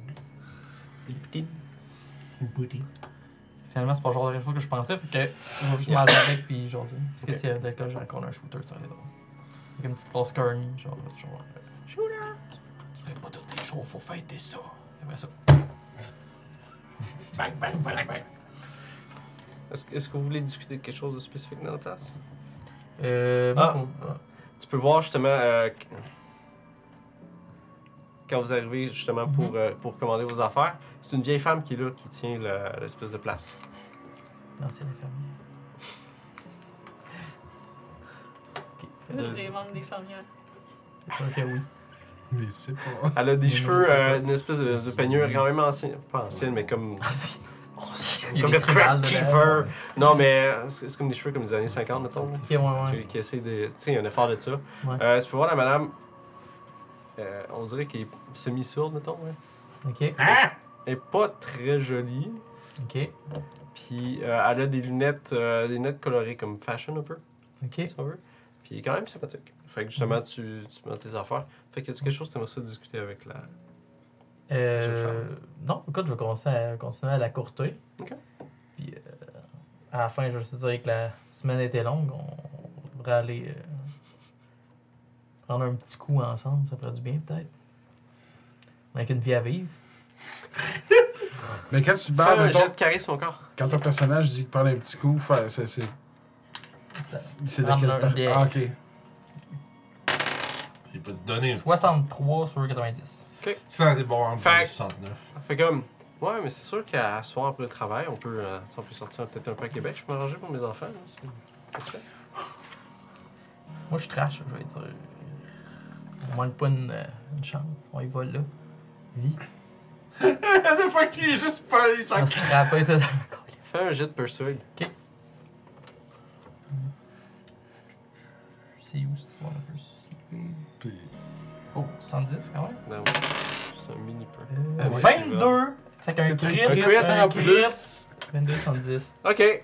Une poutine. Une bouteille. Finalement, c'est pas le genre de réchaud que je pensais, fait que je vais juste m'enlever avec puis jaser. Parce que Ok. s'il y a de l'alcool, j'ai encore un shooter, ça aurait été drôle. Avec une petite phrase corny, genre, shooter! C'est pas tout des jours, faut fêter ça. C'est vrai ça. Bang, bang, bang, bang. Est-ce que vous voulez discuter de quelque chose de spécifique dans la place? Moi, Tu peux voir justement quand vous arrivez justement pour commander vos affaires, c'est une vieille femme qui est là, qui tient l'espèce de place. l'ancienne infirmière. Des membres des fermières. C'est sûr que oui. Mais c'est pas. Elle a des Mais cheveux, c'est pas- une espèce de peignure quand même ancienne, pas ancienne, mais comme Ah si! comme le Crab Keeper. Non, mais c'est comme des cheveux comme des années 50, mettons. là. Ok, ouais. Qui essaie de. Tu sais, il y a un effort de ça. Ouais. Tu peux voir la madame, on dirait qu'elle est semi-sourde, mettons. Ouais. Ok, Hein? Elle est pas très jolie. ok, Puis elle a des lunettes colorées comme fashion un peu, ok. si on veut. Puis elle est quand même sympathique. Fait que justement, tu mets tes affaires. Fait que y a quelque chose que tu aimerais ça discuter avec la. Jeune femme. Non, écoute, je vais continuer à la courter. Ok. Puis à la fin, je vais juste dire que la semaine était longue. On devrait aller Prendre un petit coup ensemble, ça ferait du bien, peut-être. Avec une vie à vivre. Mais quand tu Fais parles, un mettons, jet de charisme encore. quand ton personnage dit qu'il parle un petit coup, c'est Ça- de Prendre quel un part? biais. Ah, ok. J'ai pas dit donner. 63 sur 90. Ça, c'est bon, entre Fait- 69. Fait comme. Ouais, mais c'est sûr qu'à soir après le travail, on peut sortir peut-être un peu à Québec. Je peux m'arranger pour mes enfants. Là. C'est ça. Moi, je trash, je vais dire. On manque pas une chance. On y va là. Vie. La fois qu'il est juste pas, il On s'en se scraper, ça va Fais un jet de persuade. C'est où, cette histoire un peu? Puis, Oh, 110 quand même. Non, c'est un mini peu. Ouais. 22! Fait qu'un C'est un crit, crit un en crit. plus. 22, 110. Ok.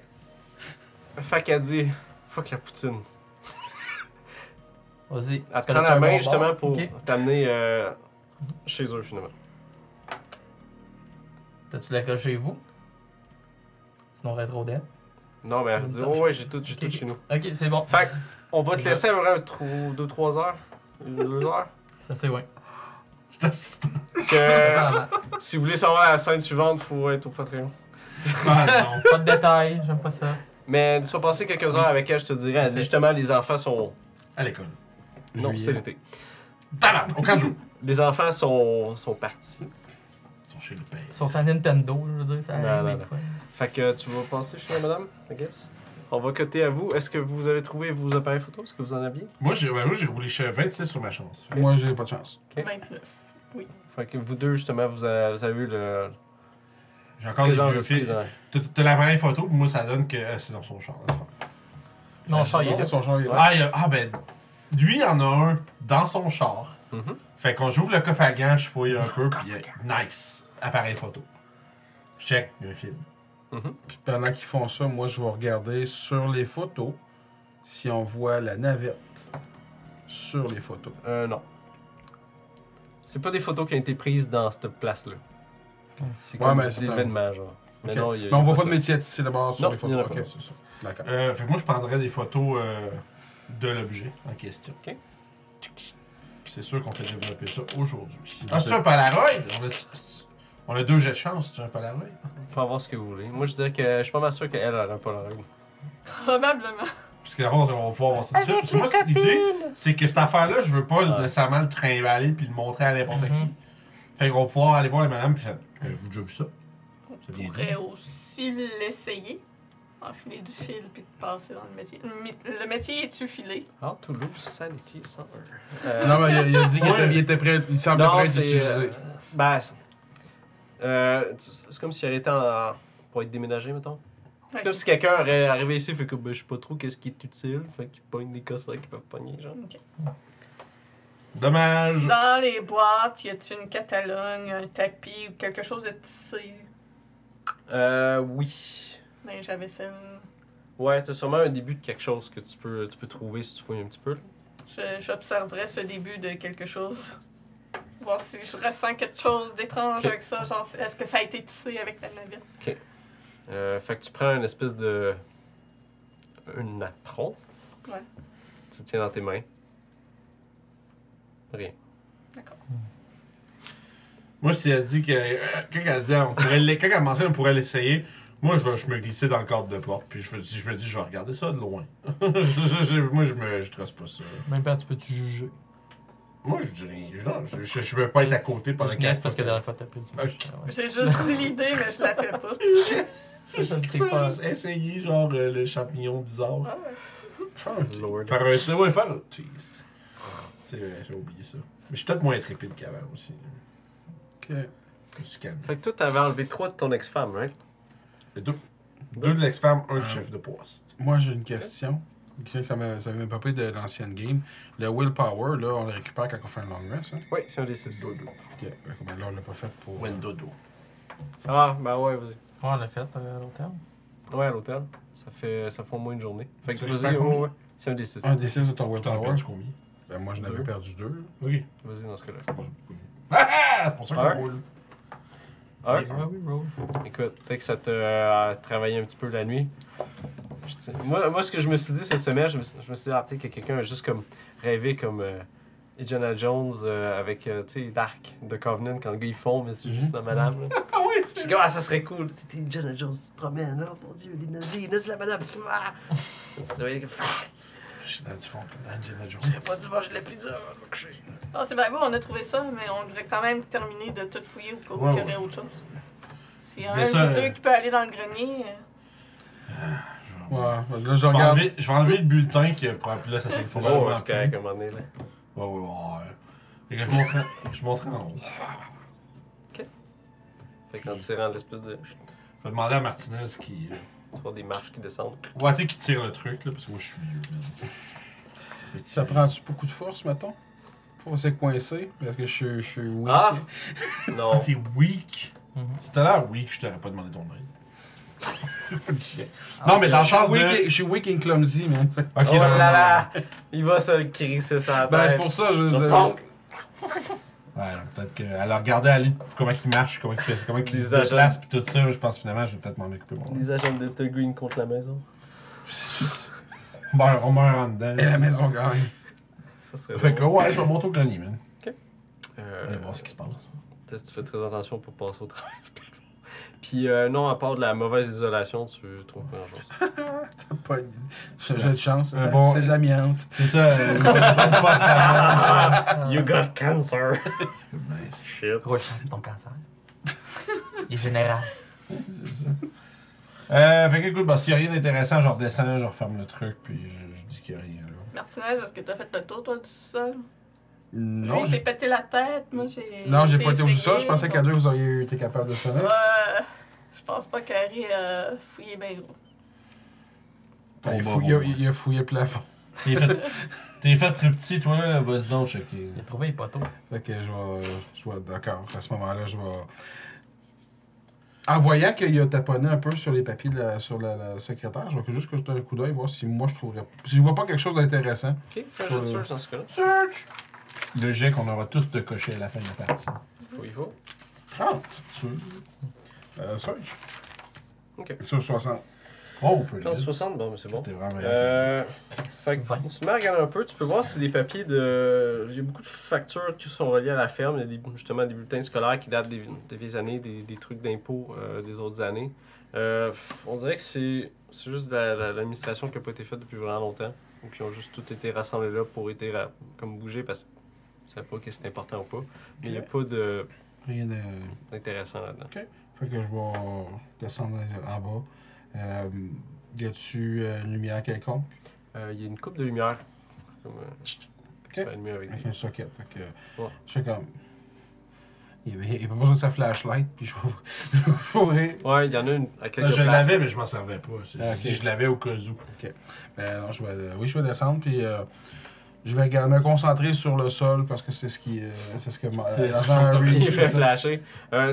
Fait qu'elle dit fuck la poutine. Vas-y. Elle te Connais-tu prend la un main bon justement bar? pour Ok. t'amener chez eux finalement. T'as-tu la chez vous? Sinon, rétro dead. Non, mais elle Une dit torche. oh ouais, j'ai tout Ok. chez nous. Ok, c'est bon. Fait on va te laisser avoir 2-3 heures. 2 heures. Ça, c'est ouais. Je t'assiste. Que si vous voulez savoir la scène suivante, faut être au Patreon. Ah non. Pas de détails, j'aime pas ça. Mais soit passé quelques heures avec elle, je te dirais. Elle dit justement les enfants sont. À l'école. Non, Juillet. c'est l'été. Tabarn, au camp de jour. Les enfants sont partis. Ils sont chez le père. Sur sa Nintendo, je veux dire, ça Non, arrive non, des non. fois. Fait que tu vas passer chez la madame, I guess. On va coter à vous. Est-ce que vous avez trouvé vos appareils photo? Est-ce que vous en aviez? Moi, j'ai roulé chez 26 sur ma chance. moi, j'ai pas de chance. 29. Fait que vous deux, justement, vous avez eu le J'ai encore des présence vieux d'esprit. films. dans- T'as l'appareil photo, puis moi, ça donne que c'est dans son char. laisse faire. Non, je il est là. Son char, il est là. Ben, lui, il en a un dans son char. Mhm. Fait qu'on j'ouvre le coffre à gants, je fouille un peu, puis nice, appareil photo. Je check, il y a un film. Mhm. Puis pendant qu'ils font ça, moi, je vais regarder sur les photos si on voit la navette sur les photos. Non. C'est pas des photos qui ont été prises dans cette place-là. C'est Ouais, comme mais des c'est un- événements, genre. Mais Ok. non, il y a, Mais on voit pas ça. de métier ici d'abord sur Non, les il y en photos. a pas. Ok, c'est ça. D'accord. Fait que moi, je prendrais des photos de l'objet en question. Ok. C'est sûr qu'on fait développer ça aujourd'hui. Ah, c'est un Polaroid? On a 2 jets de chance, c'est un Polaroid? Faut voir ce que vous voulez. Moi, je dirais que je suis pas mal sûr qu'elle a un Polaroid. Probablement. Parce qu'avant, on va pouvoir voir ça tout de suite. Parce que moi, l'idée, c'est que cette affaire-là, je veux pas Ouais. nécessairement le trimballer puis le montrer à n'importe qui. Mhm. Fait qu'on va pouvoir aller voir les madames puis faire. Vous déjà vu ça? On vient pourrait aussi l'essayer. Enfiler du fil puis de passer dans le métier. Le métier est-tu filé? Ah, Toulouse Sanity Center. Non, mais il a dit qu'il ouais. était prêt. Il semblait Non, prêt à être c'est. utilisé. C'est comme s'il aurait été pour être déménagé, mettons. C'est Ok. comme si quelqu'un aurait arrivé ici, fait que ben, je sais pas trop qu'est-ce qui est utile, fait qu'il pogne des cossins qui peuvent pogner, genre. Ok. Dommage. Dans les boîtes, y a-t-il une catalogue, un tapis ou quelque chose de tissé? Oui. Ben, j'avais celle. Ouais, t'as sûrement un début de quelque chose que tu peux trouver si tu fouilles un petit peu. J'observerais ce début de quelque chose. Voir si je ressens quelque chose d'étrange Ok. avec ça. Genre, est-ce que ça a été tissé avec la navette? Fait que tu prends une espèce de. Un apron. Ouais. Tu le tiens dans tes mains. Rien. Moi, si elle dit que. Quand elle dit, quand elle mentionne qu'on pourrait l'essayer, moi, je me glisser dans le cadre de porte, puis je me dis, je vais regarder ça de loin. Moi, je trace pas ça. Même pas, tu peux-tu juger? Moi, je dis rien. Je veux pas être à côté pendant Je 15 guess parce que la dernière fois, t'as pris du Ok. mouche. Ouais. J'ai juste dit l'idée, mais je la fais pas. Ça, c'était Ça, pas- juste essayer, genre, le champignon bizarre. Ah ouais. Faire un Lord. Faire un. Ouais, faire un. Jeez. C'est vrai, j'ai oublié ça. Mais je suis peut-être moins intrépide qu'avant aussi. Ok. Je me suis calmé. Fait que toi, t'avais enlevé 3 de ton ex-femme, right? Et deux de l'ex-femme, un Ah. du chef de poste. Moi, j'ai une question. Ça m'a pas pris de l'ancienne game. Le willpower, là, on le récupère quand on fait un long rest. Hein? Oui, c'est un des 6. Ok. Ben là, on l'a pas fait pour. Wendodo. Ah, ben ouais, vas-y. Ouais, on l'a fait à l'hôtel. Ouais, à l'hôtel. Ça fait au moins une journée. Fait que Tu vas-y, récupères combien? ouais. C'est un des 6. Un des 6 de ton T'en as willpower. perdu combien? Ben, moi, je n'avais Deux. perdu 2. Oui. Vas-y dans ce cas-là. Ah! C'est pour ça Un. qu'on roule. Ah, Ouais, oui, roll. écoute, peut-être que ça t'a travaillé un petit peu la nuit. Moi, ce que je me suis dit cette semaine, je me suis dit, ah, peut-être que quelqu'un a juste comme rêvé comme Indiana Jones avec tu sais, l'arc de Covenant quand le gars il fond, mais c'est juste la madame. Là. Ah oui, J'ai dit, ah, ça serait cool. T'es Indiana Jones, tu te promènes, là, mon Dieu, des nazis, c'est la madame. Ah! Tu te réveilles comme fuck. Je suis dans du fond comme dans Indiana Jones. J'aurais pas dû manger de la pizza. Ah, c'est bien beau, on a trouvé ça, mais on devrait quand même terminer de tout fouiller au cas où Ouais, il y aurait ouais. autre chose. S'il y a Mais un ça, ou deux qui peut aller dans le grenier. Ouais, là, je Je vais regarde. je vais enlever le bulletin qui est puis là, ça fait C'est ça. bon, c'est correct à un moment donné. Là. Ouais, ouais, ouais. Et que je montrais en haut. Fait qu'en tirant l'espèce de. Je vais demander à Martinez qui. Tu vois des marches qui descendent. Ouais, tu sais, qui tire le truc, là, parce que moi, je suis vieux. Ça prend-tu beaucoup de force, mettons? Pour rester coincé? Parce que je suis weak. Ah! Non. T'es weak. Mhm. Si t'as l'air weak, je t'aurais pas demandé ton aide. Non, mais dans le Je suis sens weak de. et- je suis weak and clumsy, man. Ok, Oh non, là non, là! Il va se crisser sa Ben, c'est tête. pour ça, je... Le punk. Ouais, peut-être qu'elle a regardé à lui comment il marche, comment il fait, comment il se Les agents. déplace, puis tout ça. Je pense finalement, je vais peut-être m'en occuper moi. Les agents de Delta Green contre la maison. On meurt en dedans. Et la maison gagne. Ça serait Fait que, drôle. ouais, je vais monter au grenier, man. Euh, Allez voir ce qui se passe. Peut-être que tu fais très attention pour passer au travail du plafond. Puis non, à part de la mauvaise isolation, tu trouves pas grand-chose. T'as pas... J'ai de chance. Un bon- C'est de l'amiante. C'est ça, une bonne pote You got cancer! Nice. Shit. Gros chance de ton cancer. Il est général. Fait que, écoute, bah, s'il y a rien d'intéressant, je redescends, je referme le truc, puis je dis qu'il y a rien, là. Martinez, est-ce que t'as fait le tour, toi, du sol? Non, Lui, il s'est pété la tête. Moi, j'ai. non, j'ai été pas été au effrayée. sol. Je pensais qu'à deux, vous auriez été capable de se tenir. Je pense pas qu'Harry a fouillé bien gros. Il a fouillé le plafond. T'es fait plus petit, toi, là, vas-y donc checker. Il a trouvé les poteaux. Fait que je vais d'accord. À ce moment-là, je vais... En voyant qu'il a taponné un peu sur les papiers sur la secrétaire, je vais juste que je donne un coup d'œil, voir si moi je trouverais... Si je vois pas quelque chose d'intéressant. Ok, fais un jeu de search dans ce cas-là. Search! Le jet qu'on aura tous de cocher à la fin de la partie. Il faut. 30. Search. Ok. Sur 60. Oh, pretty Dans good. 60, bon, mais c'est bon. C'était vraiment... Fait que tu me regardes un peu, tu peux voir si des papiers de. Il y a beaucoup de factures qui sont reliées à la ferme. Il y a justement des bulletins scolaires qui datent des vieilles années, des trucs d'impôts des autres années. On dirait que c'est juste de l'administration qui n'a pas été faite depuis vraiment longtemps. Ou qui ont juste tout été rassemblés là pour être comme bouger parce que je ne savais pas que c'était important ou pas. Mais il n'y a pas Rien de... d'intéressant là-dedans. Fait que je vais descendre en bas. Y a-tu une lumière quelconque? Il y a une coupe de lumière. Comme, qui peut allumer avec Avec des... un socket. Fait que Ouais. je fais comme... Il n'y a pas besoin de sa flashlight, puis je vais ouvrir. Ouais, il y en a une à quelques Là, je places. l'avais, mais je m'en servais pas. Ah, ok. Je l'avais au cas où. Ben non, oui, je vais descendre, puis je vais également me concentrer sur le sol, parce que c'est ce qui... c'est ce que C'est l'agent ce que Harry Il c'est fait ça. flasher.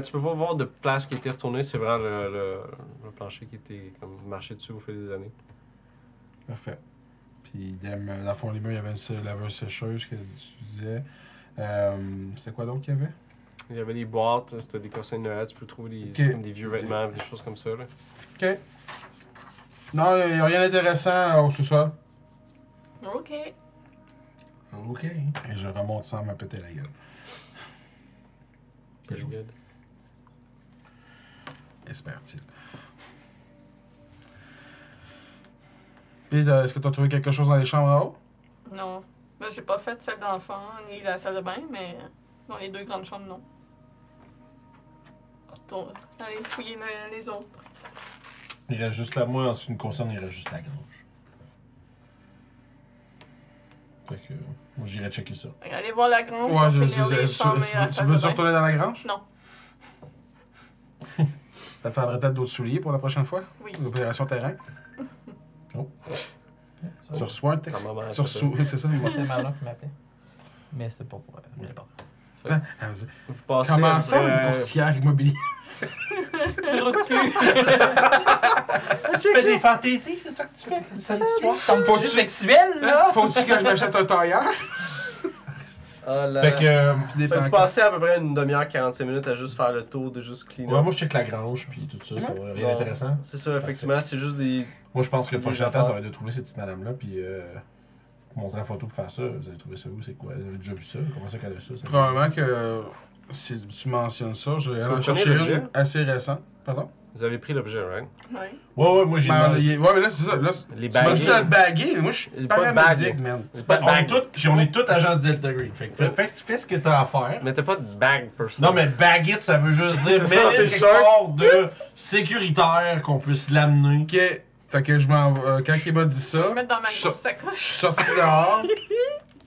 Tu peux pas voir de place qui a été retournée, c'est vraiment le plancher qui était comme marché dessus au fil des années. Parfait. Puis, dans le fond, les murs, il y avait une laveuse sécheuse que tu disais. C'était quoi d'autre qu'il y avait? Il y avait des boîtes, c'était des cossins de Noël, tu peux trouver des, Ok. comme des vieux vêtements, des choses comme ça. Là. OK. Non, il n'y a rien d'intéressant au sous-sol. OK. OK. Et je remonte sans me péter la gueule. Bien joué. Good. Espère-t-il. Puis, est-ce que tu as trouvé quelque chose dans les chambres en haut? Non. Ben, j'ai pas fait celle d'enfant, ni la salle de bain, mais dans les deux grandes chambres, non. Retourne. Allez fouiller les autres. Il reste juste là, moi, en ce qui me concerne, il reste juste la grange. Fait que, moi, j'irai checker ça. Allez voir la grange, Ouais, on je finir les chambres et la tu salle veux de te bain. retourner dans la grange? Non. Ça te faudrait peut-être d'autres souliers pour la prochaine fois? Oui. L'opération terrain? Oh. Tu reçois un Ta texte? maman a Tu fait reçois, c'est ça? C'est Marlon qui m'appelait. Mais c'était pas pour. N'importe. Elle dit, Vous passez comment ça, après, une courtière immobilière? Tu fais des fantaisies, c'est ça que tu fais? Samedi soir? Faut-tu sexuel, là? Faut-tu que je m'achète un tailleur? Ah là. Fait que, Des Fait que vous pancartes. passez à peu près une demi-heure, 45 minutes à juste faire le tour, de juste clean up. ouais, moi, je check la grange, puis tout ça, ça va rien Bon. d'intéressant. C'est ça, effectivement, c'est juste des. Moi, je pense que le Des prochain affaires. temps, ça va être de trouver cette petite madame-là, puis montrer la photo pour faire ça. Vous avez trouvé ça où? C'est quoi? Vous avez déjà vu ça? Comment ça qu'elle a ça? Probablement que si tu mentionnes ça, je vais Est-ce que en vous chercher prenez l'objet? une assez récente. Pardon? Vous avez pris l'objet, right? Ouais. Ouais, moi j'ai demandé. Ouais, mais là, c'est ça. Là, Les tu m'as dit de baguettes. le baguer, mais moi, je suis Pas de paramédic, bague. man. C'est pas de On est bague. tous, puis on est tous agents de Delta Green. Fait que fais ce que t'as à faire. Mais t'as pas de bague, personnel. Non, mais baguette, ça veut juste dire C'est ça, mais c'est quelque sûr. part de sécuritaire qu'on puisse l'amener. Ok. Fait que je m'en quand il m'a dit Je vais ça, le mettre dans ma je suis grosse Je sacoche. suis sorti dehors.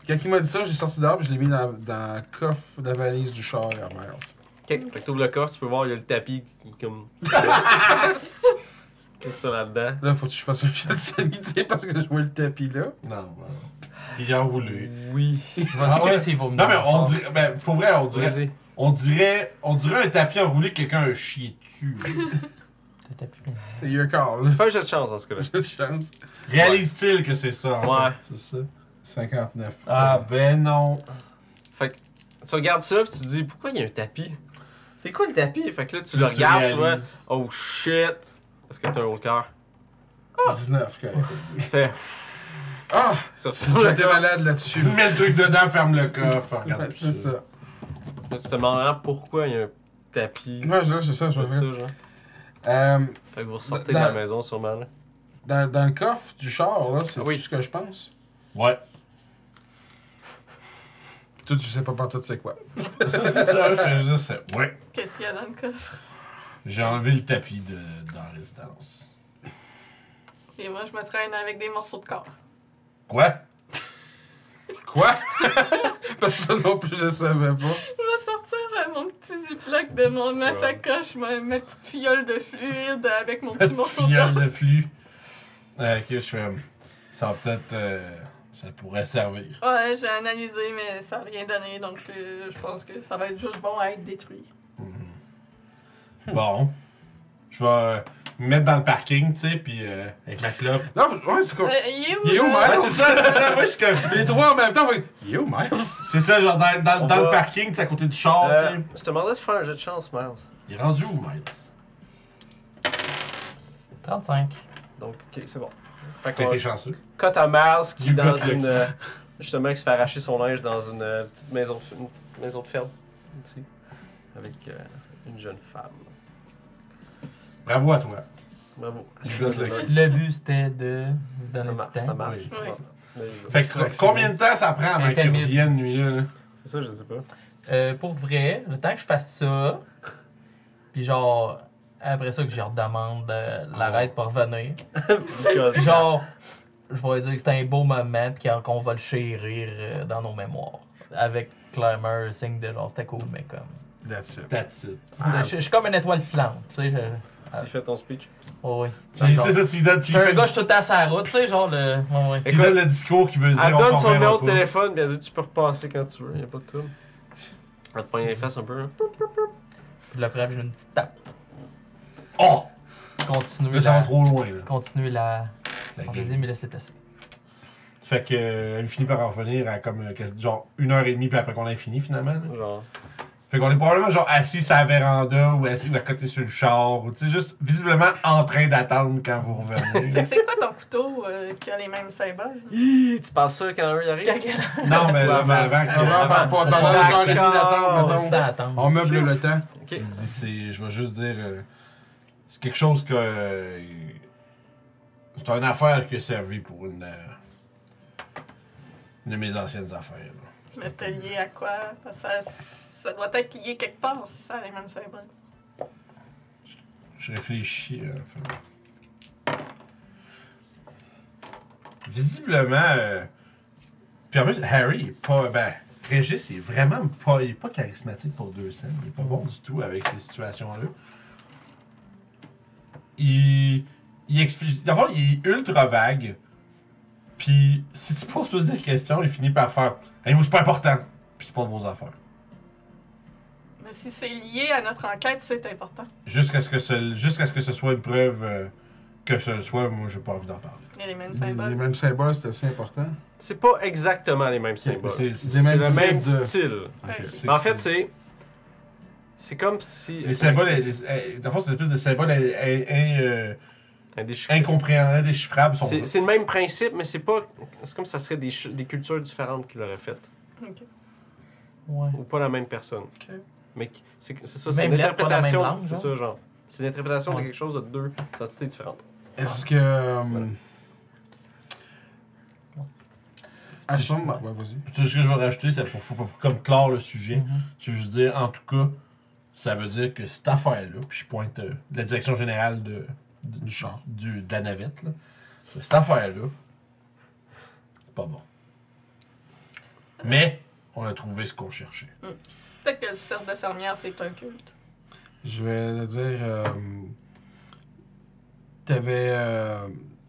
Quand il m'a dit ça, j'ai sorti dehors et je l'ai mis dans le coffre de la valise du char à Miles. Ok, fait que t'ouvres le coffre, tu peux voir, il y a le tapis qui comme. Qu'est-ce que ça là-dedans? Là, faut que je fasse un jet de sanité parce que je vois le tapis là. Non, il a enroulé. Oui. Je vais Ah te tuer ouais? s'il va me Non, mais donner on un char. dirait. Ben, pour vrai, Vas-y. on dirait un tapis enroulé que quelqu'un a chié dessus. T'as plus plein. C'est your call. Fais un jet de chance dans ce cas-là. J'ai de chance. Réalise-t-il que c'est ça, en Ouais. fait? C'est ça. 59. Ah, ben non. Fait que tu regardes ça pis tu te dis pourquoi il y a un tapis? C'est quoi le tapis? Fait que là tu le Là, regardes, tu vois. réalises. Oh shit! Est-ce que t'as un haut cœur? 19, quand Tu fais. Ah! Tu refermes le J'étais coffre. malade là-dessus. Mets le truc dedans, ferme le coffre. Regarde C'est ça. Là, tu te demandes vraiment pourquoi il y a un tapis. Ouais, c'est ça, je Tout vais ça, dire. genre. Fait que vous ressortez de la maison sûrement là. Dans le coffre du char, là, c'est Oui. tout ce que je pense. Ouais. Toi, tu sais pas partout c'est quoi. C'est ça, je fais juste ça. Ouais. Qu'est-ce qu'il y a dans le coffre? J'ai enlevé le tapis dans la résidence. Et moi, je me traîne avec des morceaux de corps. Quoi? Quoi? Parce que ça non plus, je savais pas. Je vais sortir mon petit ziploc de ma sacoche, ma petite fiole de fluide avec mon petit Petite morceau de fiole de corps. flux. Ok, je fais. Ça va peut-être. Ça pourrait servir. Ouais, j'ai analysé, mais ça n'a rien donné, donc je pense que ça va être juste bon à être détruit. Bon. Je vais me mettre dans le parking, tu sais, puis avec ma clope. Non, ouais, c'est quoi? Il est où, Il est où, là? Miles? Ouais, c'est ça. Moi, je suis comme. Les trois en même temps, on fait Yo, Miles! C'est ça, genre dans On le va- parking, tu sais, à côté du char, tu sais. Je te demandais de faire un jet de chance, Miles. Il est rendu où, Miles? 35. Donc, ok, c'est bon. Fait T'as qu'on été chanceux. cut à Miles qui est You dans got lucky. une. Justement, qui se fait arracher son linge dans une petite maison de ferme. Tu sais, avec une jeune femme. Bravo à toi. Bravo. You got lucky. Le but c'était de vous donner du Ça temps. marche. Oui. Oui. Fait que combien de temps ça prend avant qu'il Intermittent. revienne, lui, là? C'est ça, je sais pas. Pour vrai, le temps que je fasse ça, puis genre, après ça que je redemande l'arrêt pour revenir, Because- genre, je vais dire que c'était un beau moment, puis qu'on va le chérir dans nos mémoires. Avec clairement un signe de genre, c'était cool, mais comme. That's it. That's it. Je suis comme une étoile filante, tu sais. Tu fais ton speech. Oui. C'est ça, tu lui donnes, Je suis un gars, je suis tout le temps sur la route, tu sais, genre le. Ouais. tu lui donnes le discours qui veut dire Elle on donne s'en son reverra numéro de pas. téléphone, puis elle dit tu peux repasser quand tu veux, y'a pas de trouble. Elle te pogne les fesses un peu. Hein. Puis là, après, j'ai une petite tape. Oh! Continuer Là, ça va la. trop loin, là. Continuer la. La On game. dit, mais là, c'est assez. Fait que, elle finit par en revenir à comme, genre, 1h30, puis après qu'on ait fini, finalement. là. Genre. Fait qu'on est probablement, genre, assis sur la véranda, ou assis à côté sur le char, ou, tu sais, juste visiblement en train d'attendre quand vous Fait revenez. que c'est quoi ton couteau qui a les mêmes symboles? Hi, tu penses ça quand eux y arrivent? Non, mais Ouais, avant que. Pendant Avant. la heure et demie D'accord. d'attente, C'est mettons. ça à attendre. On meuble le temps. Ok. Il dit, je vais juste dire, c'est quelque chose que, c'est une affaire qui a servi pour une de mes anciennes affaires. Là. Mais c'était lié à quoi? Parce que ça doit être lié quelque part, c'est ça, les mêmes symboles. Je réfléchis. Visiblement, puis en plus, Harry est pas, Régis est vraiment pas, il est pas charismatique pour 200. Il est pas bon du tout avec ces situations-là. Il explique. D'abord, il est ultra vague. Puis, si tu poses plus de questions, il finit par faire hey, moi, c'est pas important. Puis, c'est pas vos affaires. Mais si c'est lié à notre enquête, c'est important. Jusqu'à ce que ce soit une preuve que ce le soit, moi, j'ai pas envie d'en parler. Il y a les mêmes Les symboles. mêmes symboles, c'est assez important. C'est pas exactement les mêmes symboles. C'est Des C'est mêmes le même types de- style. Ouais. En fait, c'est comme si. Les symboles, dans le fond, c'est plus des symboles indéchiffrables sont là. C'est le même principe, mais c'est pas. C'est comme ça serait des cultures différentes qui l'auraient fait. Ok. Ouais. Ou pas la même personne. Ok. Mais c'est ça, c'est Même lettre, pas la même l'interprétation. langue, C'est genre? ça, genre. C'est l'interprétation Ouais. de quelque chose de deux entités différentes. Est-ce que. À ce moment. Ouais, vas-y. Tout ce que je vais rajouter, c'est pour comme clore le sujet. Mhm. Je veux juste dire, en tout cas, ça veut dire que cette affaire-là, puis je pointe la direction générale du char, de la navette, là, cette affaire-là, c'est pas bon. Mais, on a trouvé ce qu'on cherchait. Peut-être que le cercle de fermière, c'est un culte. Je vais le dire.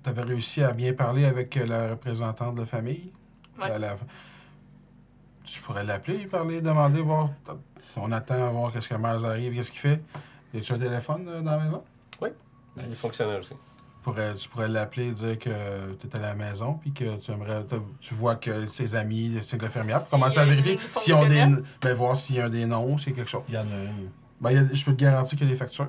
T'avais réussi à bien parler avec la représentante de la famille. Ouais. Tu pourrais l'appeler, lui parler, demander, voir. Si on attend à voir qu'est-ce que Miles arrive, qu'est-ce qu'il fait. Y a-tu un téléphone dans la maison? Il est fonctionnel aussi. Tu pourrais l'appeler et dire que tu es à la maison puis que tu vois que ses amis, c'est de l'infirmière, pour Si commencer à elle est vérifier s'ils ont des. fonctionnelle. Ben, voir s'il y a des noms, s'il y a quelque chose. Il y en a une. Ben, je peux te garantir qu'il y a des factures.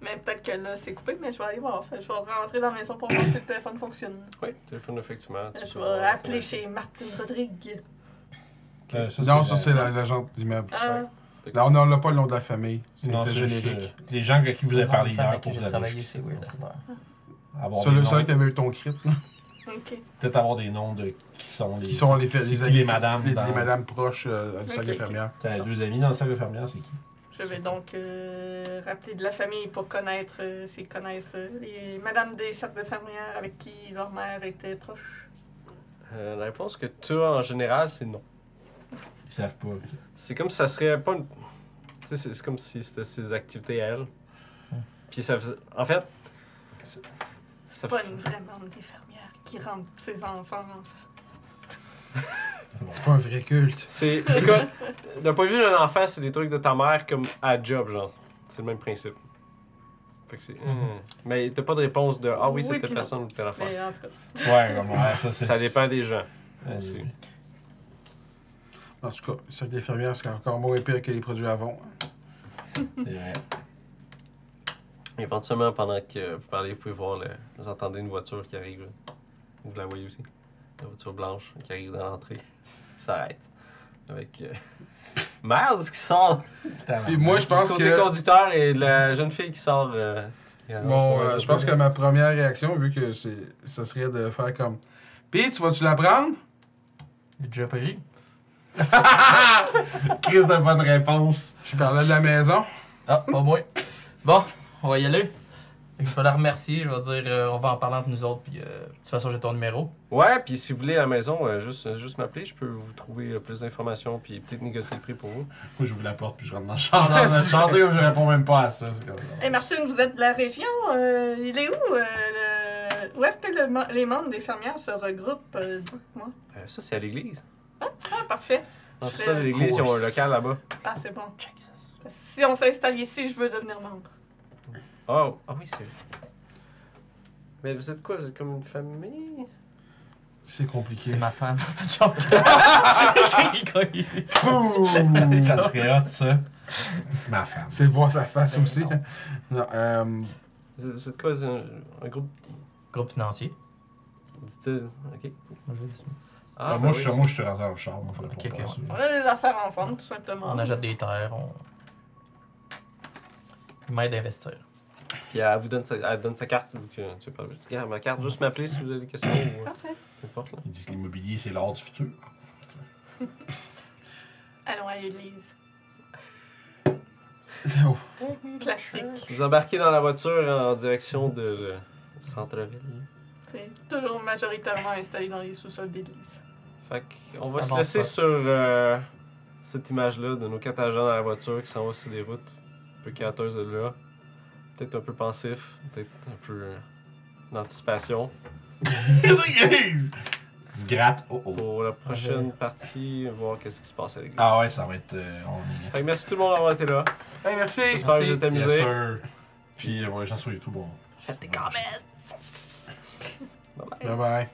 Mais peut-être que là, c'est coupé, mais je vais aller voir. Fait, je vais rentrer dans la maison pour voir si le téléphone fonctionne. Oui, téléphone, effectivement. tu Je peux vais avoir- appeler chez Martine Rodrigue. Non, ça, c'est l'agent d'immeuble. Ah, C'était Là, on n'a pas le nom de la famille. Non, C'était c'est juste, générique. les gens avec qui vous avez parlé Une femme hier avec qui pour j'ai vous travaillé, avez c'est weird à cette heure. avoir Celui-là, des celui noms, que t'avais eu ton crit. là. ok. peut-être avoir des noms de qui sont les Qui sont les c'est qui les madames les dans- madames proches du sac Ok. infirmière. T'as deux amis dans le cercle de fermière, c'est qui? Je vais donc rappeler de la famille pour connaître, s'ils connaissent les madames des cercles de fermières avec qui leur mère était proche. La réponse que tu as en général, c'est non. Ils savent pas. C'est comme si ça serait pas une. Tu sais, c'est comme si c'était ses activités à elle. Puis ça faisait. En fait. Ça C'est pas une vraie membre des fermières qui rentre ses enfants ensemble. C'est pas un vrai culte. C'est. Écoute, d'un point de vue d'un enfant, c'est des trucs de ta mère comme à job, genre. C'est le même principe. Fait que c'est. Mais t'as pas de réponse de ah oui, Oui, c'est telle puis non. personne ou telle affaire. Mais en tout cas, Ouais, comme ouais, ça c'est. Ça dépend des gens. Euh, aussi. En tout cas, le sac d'infirmière, c'est encore moins pire que les produits Avon. c'est vrai. Éventuellement, pendant que vous parlez, vous pouvez voir, vous entendez une voiture qui arrive. Là. Vous la voyez aussi. La voiture blanche qui arrive dans l'entrée. Il s'arrête. Avec Miles qui sort Puis moi, je du pense côté que. conducteur et la jeune fille qui sort. Bon, je pense que ma première réaction, vu que ça serait de faire comme. Pis, tu vas-tu la prendre? J'ai déjà pris. Crise de bonne réponse. Je parlais de la maison. Ah, pas moi. Bon, on va y aller. Fait que je vais la remercier, je vais dire, on va en parler entre nous autres, puis de toute façon, j'ai ton numéro. Ouais, puis si vous voulez à la maison, juste m'appeler, je peux vous trouver plus d'informations puis peut-être négocier le prix pour vous. Moi, j'ouvre la porte puis je rentre dans le char. Dans le chantier, je réponds même pas à ça. C'est comme... hey Martine, vous êtes de la région. Il est où où est-ce que les membres des fermières se regroupent? Dites-moi. Ça, c'est à l'église. Ah, parfait. Dans ça, l'église, ils ont un local là-bas. Ah, c'est bon. Si on s'installe ici, je veux devenir membre. Oh, ah oui, c'est. Mais vous êtes quoi? Vous êtes comme une famille? C'est compliqué. C'est ma femme, c'est une joke. Boum! Ça serait hot, ça. C'est ma femme. C'est voir sa face aussi. Non, Vous êtes quoi? C'est un groupe. Groupe financier. Dit-il. Ok. Moi, je vais dire. Ah, moi, ben oui, je suis rentré dans le char. Moi, je réponds Ok, pas à ok, ça. On a des affaires ensemble, tout simplement. On achète des terres, on. Il m'aide à investir. Puis elle vous donne elle donne sa carte. Donc, tu veux pas. Regarde, ma carte, juste m'appeler si vous avez des questions ou Parfait. n'importe là. Ils disent que l'immobilier, c'est l'art du futur. Allons à l'église. oh. Classique. Vous embarquez dans la voiture en direction de le centre-ville. C'est toujours majoritairement installé dans les sous-sols d'église. Fait qu'on va se Avance laisser pas. sur cette image-là de nos 4 agents dans la voiture qui s'en vont sur des routes un peu catteuses de là. Peut-être un peu pensif, peut-être un peu d'anticipation. Se gratte. Oh oh. Pour la prochaine partie, voir qu'est-ce qui se passe à l'église. Ah ouais, ça va être. Fait que merci tout le monde d'avoir été là. Hey, merci! J'espère que vous êtes Yes, amusés. sir. Puis, les gens sur YouTube, bon. Faites des commentaires. Bye bye.